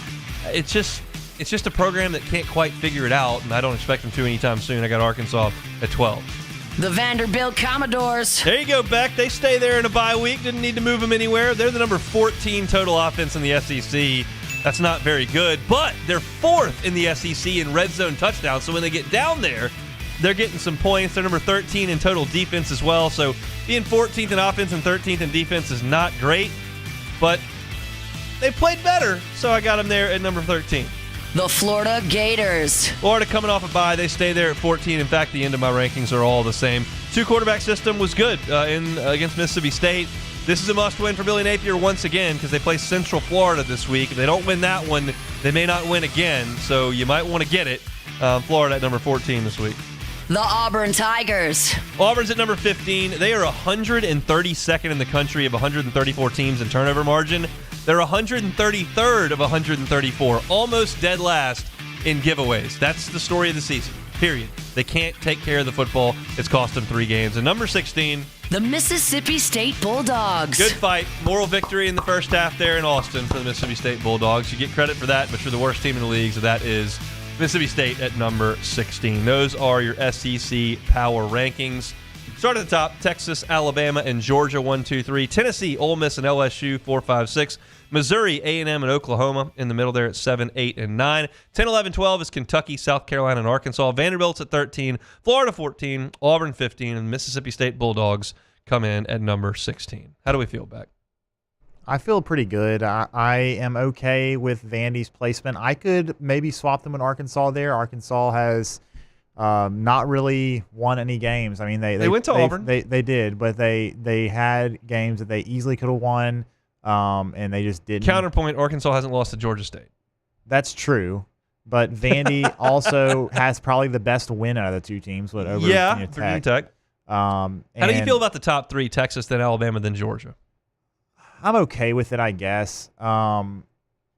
It's just a program that can't quite figure it out, and I don't expect them to anytime soon. I got Arkansas at 12. The Vanderbilt Commodores. There you go, Beck. They stay there in a bye week. Didn't need to move them anywhere. They're the number 14 total offense in the SEC. That's not very good, but they're 4th in the SEC in red zone touchdowns. So when they get down there, they're getting some points. They're number 13 in total defense as well. So being 14th in offense and 13th in defense is not great, but they played better. So I got them there at number 13. The Florida Gators. Florida coming off a bye. They stay there at 14. In fact, the end of my rankings are all the same. 2-quarterback system was good against Mississippi State. This is a must-win for Billy Napier once again because they play Central Florida this week. If they don't win that one, they may not win again. So you might want to get it. Florida at number 14 this week. The Auburn Tigers. Auburn's at number 15. They are 132nd in the country of 134 teams in turnover margin. They're 133rd of 134, almost dead last in giveaways. That's the story of the season, period. They can't take care of the football. It's cost them 3 games. And number 16, the Mississippi State Bulldogs. good fight. Moral victory in the first half there in Austin for the Mississippi State Bulldogs. You get credit for that, but you're the worst team in the league, so that is Mississippi State at number 16. Those are your SEC power rankings. Start at the top, Texas, Alabama, and Georgia, 1, 2, 3. Tennessee, Ole Miss, and LSU, 4, 5, 6. Missouri, A&M, and Oklahoma in the middle there at 7, 8, and 9. 10, 11, 12 is Kentucky, South Carolina, and Arkansas. Vanderbilt's at 13. Florida, 14. Auburn, 15. And Mississippi State Bulldogs come in at number 16. How do we feel, Beck? I feel pretty good. I am okay with Vandy's placement. I could maybe swap them with Arkansas there. Arkansas has not really won any games. I mean, they went to Auburn. They did, but they had games that they easily could have won, and they just didn't. Counterpoint, Arkansas hasn't lost to Georgia State. That's true, but Vandy also has probably the best win out of the two teams. Over Virginia Tech. How do you feel about the top 3, Texas, then Alabama, then Georgia? I'm okay with it, I guess. I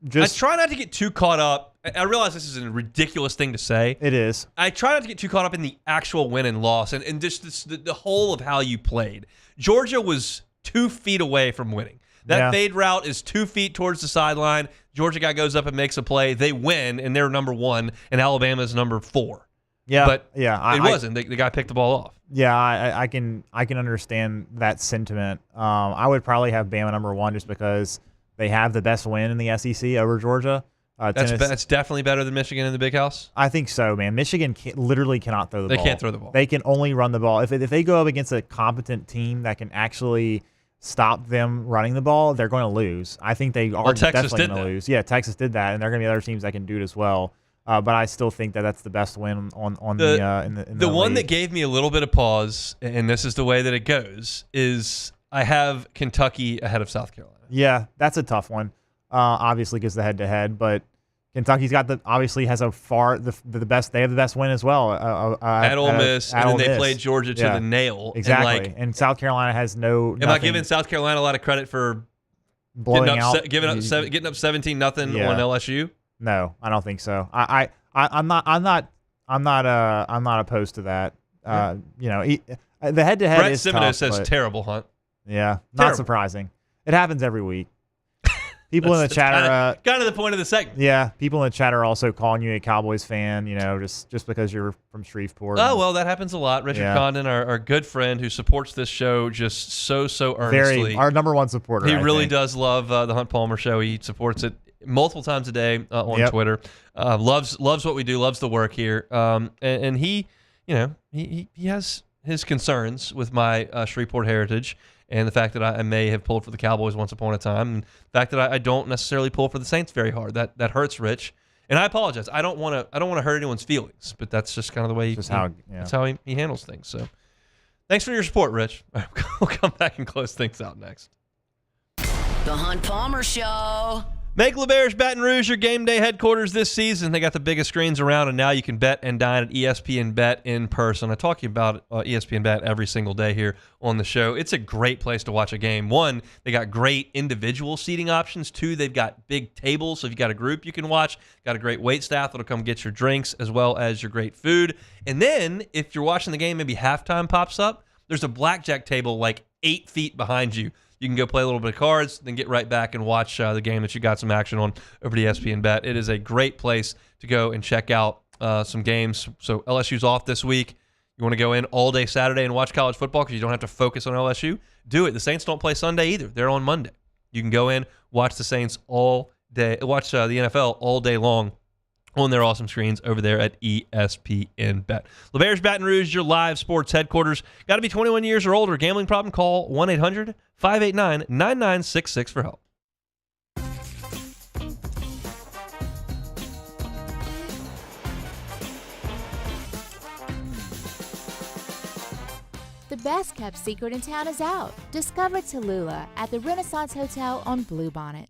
try not to get too caught up. I realize this is a ridiculous thing to say. It is. I try not to get too caught up in the actual win and loss and just the whole of how you played. Georgia was 2 feet away from winning. That fade route is 2 feet towards the sideline. Georgia guy goes up and makes a play. They win, and they're number 1, and Alabama's number 4. Yeah, but it wasn't. The guy picked the ball off. Yeah, I can understand that sentiment. I would probably have Bama number 1 just because they have the best win in the SEC over Georgia. That's definitely better than Michigan in the Big House. I think so, man. Michigan literally cannot throw the ball. They can't throw the ball. They can only run the ball. If they go up against a competent team that can actually stop them running the ball, they're going to lose. I think they are definitely going to lose. Yeah, Texas did that, and there are going to be other teams that can do it as well. But I still think that's the best win in the one league. that gave me a little bit of pause, and this is the way that it goes, is I have Kentucky ahead of South Carolina. Yeah, that's a tough one. Obviously, because the head-to-head, but Kentucky's got obviously has the best. They have the best win as well at Ole Miss, and then they played Georgia to the nail. Exactly, and South Carolina has no. Am I giving South Carolina a lot of credit for getting up 17-0 on LSU? No, I don't think so. I'm not opposed to that. The head-to-head Brett is Semino tough, says but, terrible, Hunt. Yeah, not surprising. It happens every week. People in the chat are kind of the point of the segment. Yeah, people in the chat are also calling you a Cowboys fan. Just because you're from Shreveport. Oh well, that happens a lot. Richard Condon, our good friend who supports this show just so earnestly. Our number 1 supporter. He really does love the Hunt Palmer Show. He supports it multiple times a day on Twitter. Loves what we do. Loves the work here. And he has his concerns with my Shreveport heritage and the fact that I may have pulled for the Cowboys once upon a time, and the fact that I don't necessarily pull for the Saints very hard. That hurts Rich, and I apologize. I don't want to hurt anyone's feelings, but that's just kind of the way that's how he handles things. So, thanks for your support, Rich. We'll come back and close things out next. The Hunt Palmer Show. Make LeBare's Baton Rouge your game day headquarters this season. They got the biggest screens around, and now you can bet and dine at ESPN Bet in person. I talk to you about ESPN Bet every single day here on the show. It's a great place to watch a game. 1, they got great individual seating options. 2, they've got big tables, so if you got a group you can watch. Got a great wait staff that'll come get your drinks as well as your great food. And then, if you're watching the game, maybe halftime pops up, there's a blackjack table like 8 feet behind you. You can go play a little bit of cards, then get right back and watch the game that you got some action on over to ESPN Bet. It is a great place to go and check out some games. So LSU's off this week. You want to go in all day Saturday and watch college football because you don't have to focus on LSU? Do it. The Saints don't play Sunday either. They're on Monday. You can go in, watch the Saints all day, watch the NFL all day long on their awesome screens over there at ESPN Bet. LeBare's Baton Rouge, your live sports headquarters. Got to be 21 years or older. Gambling problem? Call 1-800-589-9966 for help. The best kept secret in town is out. Discover Tallulah at the Renaissance Hotel on Bluebonnet.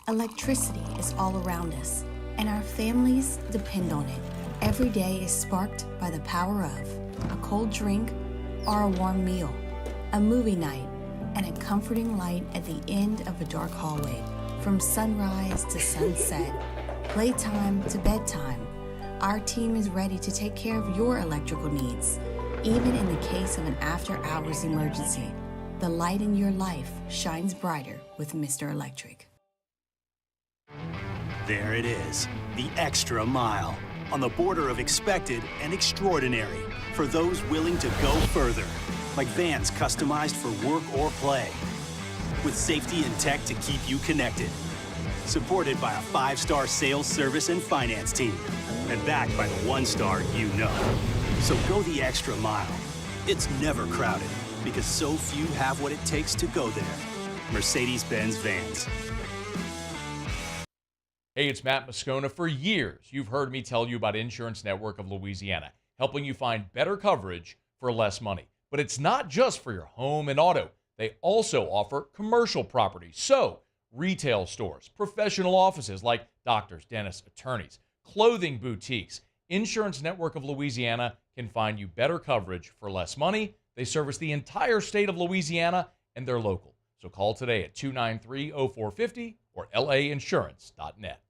Electricity is all around us, and our families depend on it. Every day is sparked by the power of a cold drink or a warm meal, a movie night, and a comforting light at the end of a dark hallway. From sunrise to sunset, playtime to bedtime, our team is ready to take care of your electrical needs. Even in the case of an after-hours emergency, the light in your life shines brighter with Mr. Electric. There it is, the extra mile, on the border of expected and extraordinary, for those willing to go further, like vans customized for work or play, with safety and tech to keep you connected, supported by a 5-star sales, service, and finance team, and backed by the 1-star you know. So go the extra mile. It's never crowded, because so few have what it takes to go there. Mercedes-Benz Vans. Hey, it's Matt Moscona. For years, you've heard me tell you about Insurance Network of Louisiana, helping you find better coverage for less money. But it's not just for your home and auto. They also offer commercial property. So, retail stores, professional offices like doctors, dentists, attorneys, clothing boutiques. Insurance Network of Louisiana can find you better coverage for less money. They service the entire state of Louisiana, and they're local. So call today at 293-0450 or lainsurance.net.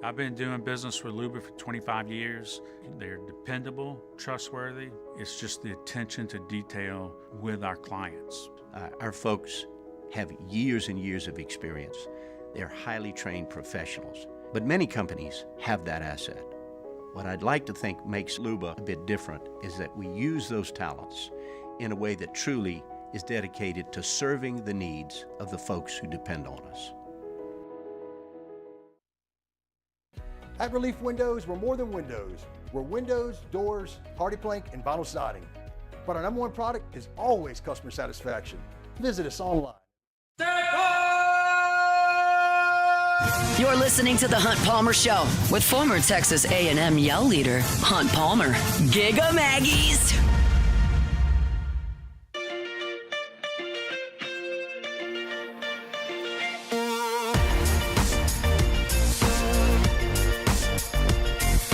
I've been doing business with Luba for 25 years. They're dependable, trustworthy. It's just the attention to detail with our clients. Our folks have years and years of experience. They're highly trained professionals. But many companies have that asset. What I'd like to think makes Luba a bit different is that we use those talents in a way that truly is dedicated to serving the needs of the folks who depend on us. At Relief Windows, we're more than windows. We're windows, doors, hardy plank, and vinyl siding. But our #1 product is always customer satisfaction. Visit us online. You're listening to The Hunt Palmer Show with former Texas A&M Yell leader, Hunt Palmer. Giga Maggies.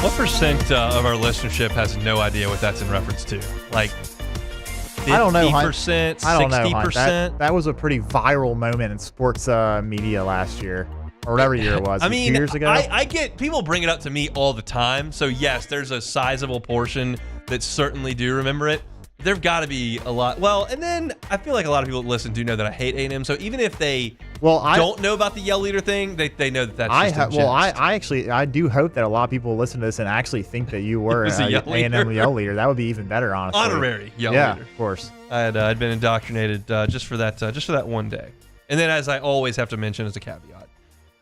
What percent of our listenership has no idea what that's in reference to? Like 50%, I don't know, Hunt. 60%? I don't know, Hunt. That was a pretty viral moment in sports media last year, or whatever year it was. I mean, 2 years ago. I get people bring it up to me all the time. So yes, there's a sizable portion that certainly do remember it. There've got to be a lot. Well, and then I feel like a lot of people that listen do know that I hate A&M. So even if they don't know about the Yell Leader thing, they know that that's just a jest. I do hope that a lot of people listen to this and actually think that you were an A&M Yell Leader. That would be even better, honestly. Honorary Yell Leader. Of Course. I'd been indoctrinated just for that one day. And then, as I always have to mention as a caveat,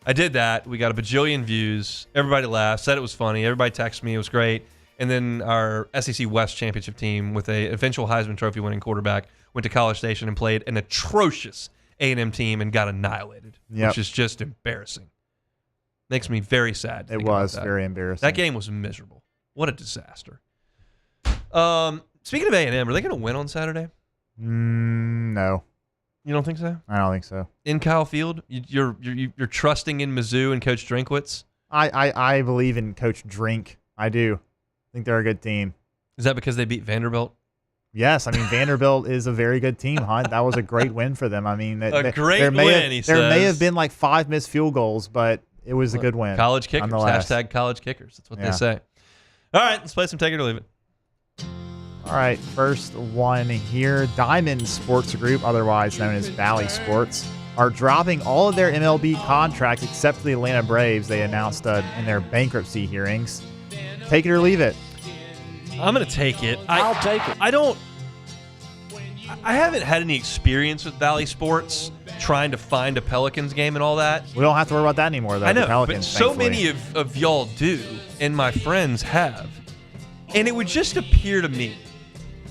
I did that. We got a bajillion views. Everybody laughed, said it was funny. Everybody texted me. It was great. And then our SEC West championship team with a eventual Heisman Trophy winning quarterback went to College Station and played an atrocious A&M team and got annihilated, which is just embarrassing. Makes me very sad. It was very embarrassing. That game was miserable. What a disaster. Speaking of A&M, are they going to win on Saturday? No. You don't think so? I don't think so. In Kyle Field, you're trusting in Mizzou and Coach Drinkwitz? I believe in Coach Drink. I do. I think they're a good team. Is that because they beat Vanderbilt? Yes, I mean Vanderbilt is a very good team, Hunt. That was a great win for them. I mean, great win. There may have been like 5 missed field goals, but it was a good win. College kickers. # college kickers. That's what they say. All right, let's play some Take It or Leave It. All right, first one here. Diamond Sports Group, otherwise known as Valley Sports, are dropping all of their MLB contracts except for the Atlanta Braves. They announced in their bankruptcy hearings. Take it or leave it. I'm going to take it. I'll take it. I haven't had any experience with Valley Sports trying to find a Pelicans game and all that. We don't have to worry about that anymore, though. I know, the Pelicans, but so many of y'all do, and my friends have. And it would just appear to me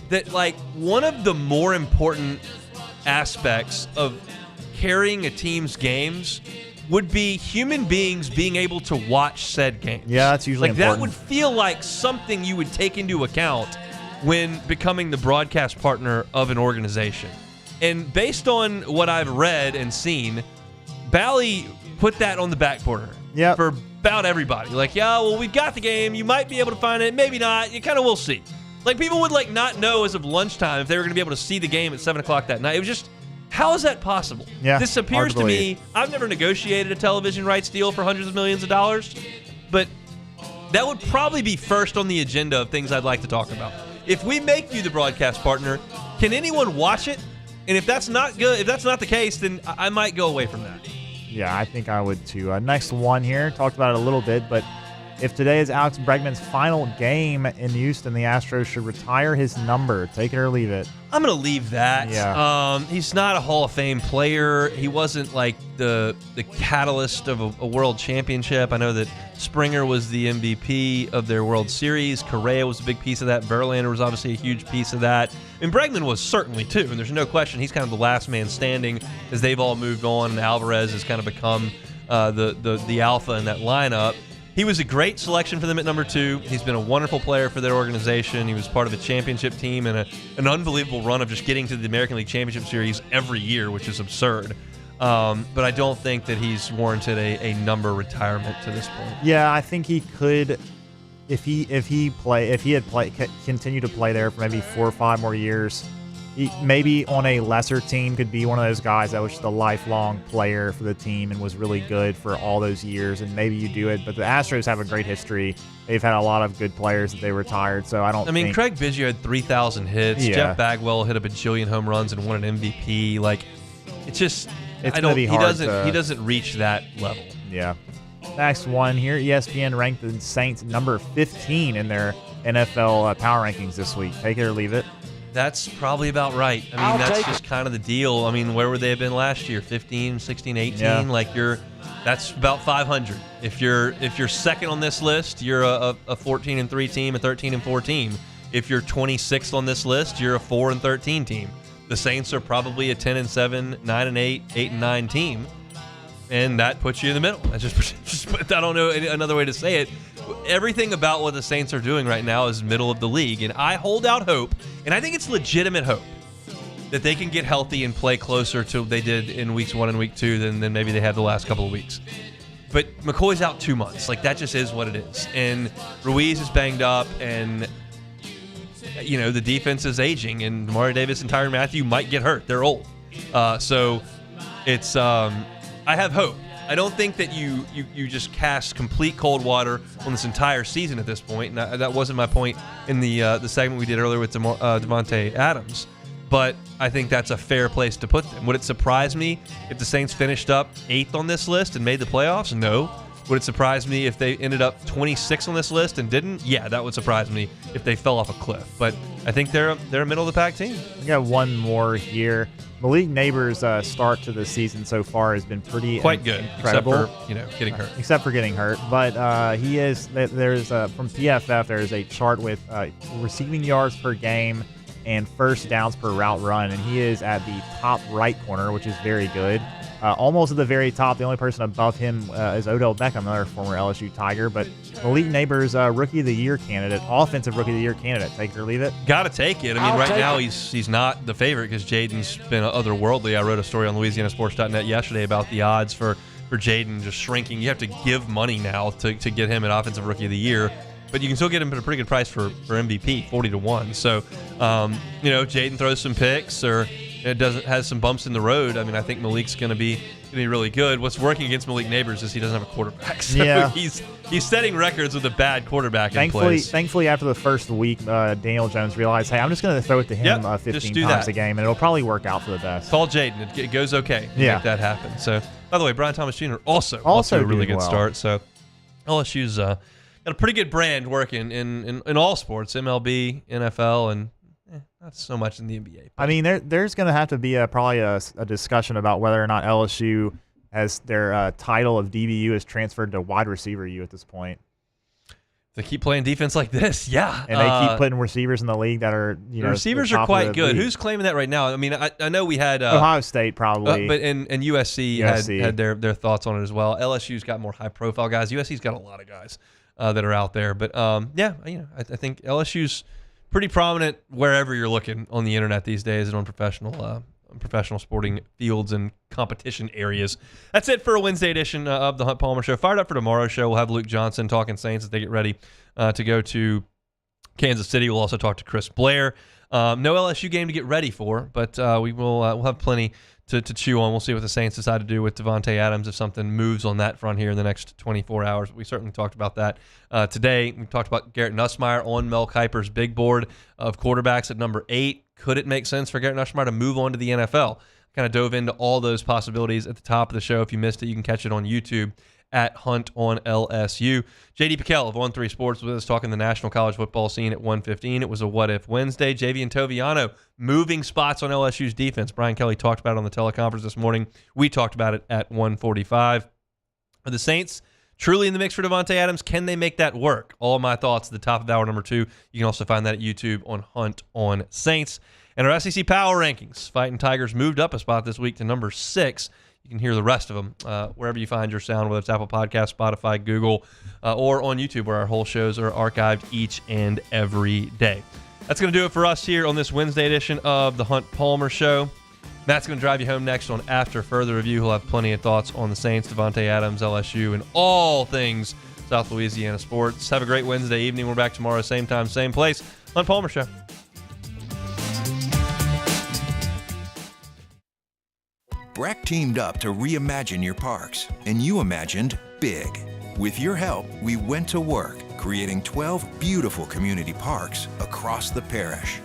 that, like, one of the more important aspects of carrying a team's games would be human beings being able to watch said games. Yeah, that's usually important. That would feel like something you would take into account when becoming the broadcast partner of an organization. And based on what I've read and seen, Bally put that on the back burner for about everybody. Like, yeah, well, we've got the game. You might be able to find it. Maybe not. You kind of will see. Like, people would, like, not know as of lunchtime if they were going to be able to see the game at 7 o'clock that night. It was just, how is that possible? Yeah, this appears to me, I've never negotiated a television rights deal for hundreds of millions of dollars, but that would probably be first on the agenda of things I'd like to talk about. If we make you the broadcast partner, can anyone watch it? And if that's not good, if that's not the case, then I might go away from that. Yeah, I think I would too. Next one here, talked about it a little bit, but if today is Alex Bregman's final game in Houston, the Astros should retire his number. Take it or leave it. I'm going to leave that. Yeah. He's not a Hall of Fame player. He wasn't like the catalyst of a world championship. I know that Springer was the MVP of their World Series. Correa was a big piece of that. Verlander was obviously a huge piece of that. And Bregman was certainly too. And there's no question he's kind of the last man standing as they've all moved on. And Alvarez has kind of become the alpha in that lineup. He was a great selection for them at number 2. He's been a wonderful player for their organization. He was part of a championship team and an unbelievable run of just getting to the American League Championship Series every year, which is absurd. But I don't think that he's warranted a number retirement to this point. Yeah, I think he could, if he had continued to play there for maybe 4 or 5 more years. He maybe on a lesser team could be one of those guys that was just a lifelong player for the team and was really good for all those years, and maybe you do it. But the Astros have a great history. They've had a lot of good players that they retired, so I mean, Craig Biggio had 3,000 hits. Yeah. Jeff Bagwell hit a bajillion home runs and won an MVP. Like, it's just he doesn't reach that level. Yeah. Next one here, ESPN ranked the Saints number 15 in their NFL power rankings this week. Take it or leave it. That's probably about right. I mean, that's just kind of the deal. I mean, where would they have been last year? 15, 16, 18? Yeah. Like, that's about 500. If you're second on this list, you're a 14-3 team, a 13-4 team. If you're 26th on this list, you're a 4-13 team. The Saints are probably a 10-7, 9-8, 8-9 team. And that puts you in the middle. I just I don't know another way to say it. Everything about what the Saints are doing right now is middle of the league. And I hold out hope, and I think it's legitimate hope, that they can get healthy and play closer to what they did in weeks 1 and week 2 than maybe they had the last couple of weeks. But McCoy's out 2 months. Like, that just is what it is. And Ruiz is banged up, and the defense is aging, and Amari Davis and Tyrann Mathieu might get hurt. They're old. So it's I have hope. I don't think that you just cast complete cold water on this entire season at this point. And that wasn't my point in the segment we did earlier with Davante Adams. But I think that's a fair place to put them. Would it surprise me if the Saints finished up 8th on this list and made the playoffs? No. Would it surprise me if they ended up 26th on this list and didn't? Yeah, that would surprise me if they fell off a cliff. But I think they're a middle-of-the-pack team. We got one more here. Malik Neighbors' start to the season so far has been quite good, incredible. Except for getting hurt. Except for getting hurt, but he is. There's from PFF. There's a chart with receiving yards per game and first downs per route run, and he is at the top right corner, which is very good. Almost at the very top. The only person above him is Odell Beckham, another former LSU Tiger. But Malik Neighbors, Rookie of the Year candidate, offensive Rookie of the Year candidate. Take it or leave it. Got to take it. I mean, right now he's not the favorite because Jaden's been otherworldly. I wrote a story on LouisianaSports.net yesterday about the odds for Jaden just shrinking. You have to give money now to get him an offensive Rookie of the Year. But you can still get him at a pretty good price for MVP, 40-1. So, Jaden throws some picks or has some bumps in the road. I mean, I think Malik's going to be really good. What's working against Malik Neighbors is he doesn't have a quarterback. So he's setting records with a bad quarterback in place. Thankfully, after the first week, Daniel Jones realized, hey, I'm just going to throw it to him 15 times a game, and it'll probably work out for the best. Call Jaden. It goes okay. Make that happen. So, by the way, Brian Thomas Jr. also a really good start. So, LSU's got a pretty good brand working in all sports, MLB, NFL, and not so much in the NBA. I mean, there's going to have to be probably a discussion about whether or not LSU has their title of DBU is transferred to wide receiver U at this point. They keep playing defense like this, yeah. And they keep putting receivers in the league that are, the receivers are quite good. Who's claiming that right now? I mean, I know we had Ohio State probably, but and USC had their thoughts on it as well. LSU's got more high profile guys. USC's got a lot of guys that are out there, but I think LSU's pretty prominent wherever you're looking on the internet these days and on professional professional sporting fields and competition areas. That's it for a Wednesday edition of the Hunt Palmer Show. Fired up for tomorrow's show. We'll have Luke Johnson talking Saints as they get ready to go to Kansas City. We'll also talk to Chris Blair. No LSU game to get ready for, but we'll have plenty to chew on. We'll see what the Saints decide to do with Davante Adams if something moves on that front here in the next 24 hours. We certainly talked about that today. We talked about Garrett Nussmeier on Mel Kiper's big board of quarterbacks at number 8. Could it make sense for Garrett Nussmeier to move on to the NFL? Kind of dove into all those possibilities at the top of the show. If you missed it, you can catch it on YouTube at Hunt on LSU. JD PicKell of On3 Sports with us talking the national college football scene at 1:15. It was a What If Wednesday. JV and Toviano moving spots on LSU's defense. Brian Kelly talked about it on the teleconference this morning. We talked about it at 1:45. Are the Saints truly in the mix for Davante Adams? Can they make that work? All of my thoughts at the top of hour number 2. You can also find that at YouTube on Hunt on Saints. And our SEC Power Rankings. Fighting Tigers moved up a spot this week to number 6. You can hear the rest of them wherever you find your sound, whether it's Apple Podcasts, Spotify, Google, or on YouTube, where our whole shows are archived each and every day. That's going to do it for us here on this Wednesday edition of the Hunt Palmer Show. Matt's going to drive you home next on After Further Review. He'll have plenty of thoughts on the Saints, Davante Adams, LSU, and all things South Louisiana sports. Have a great Wednesday evening. We're back tomorrow, same time, same place. Hunt Palmer Show. Breck teamed up to reimagine your parks, and you imagined big. With your help, we went to work, creating 12 beautiful community parks across the parish.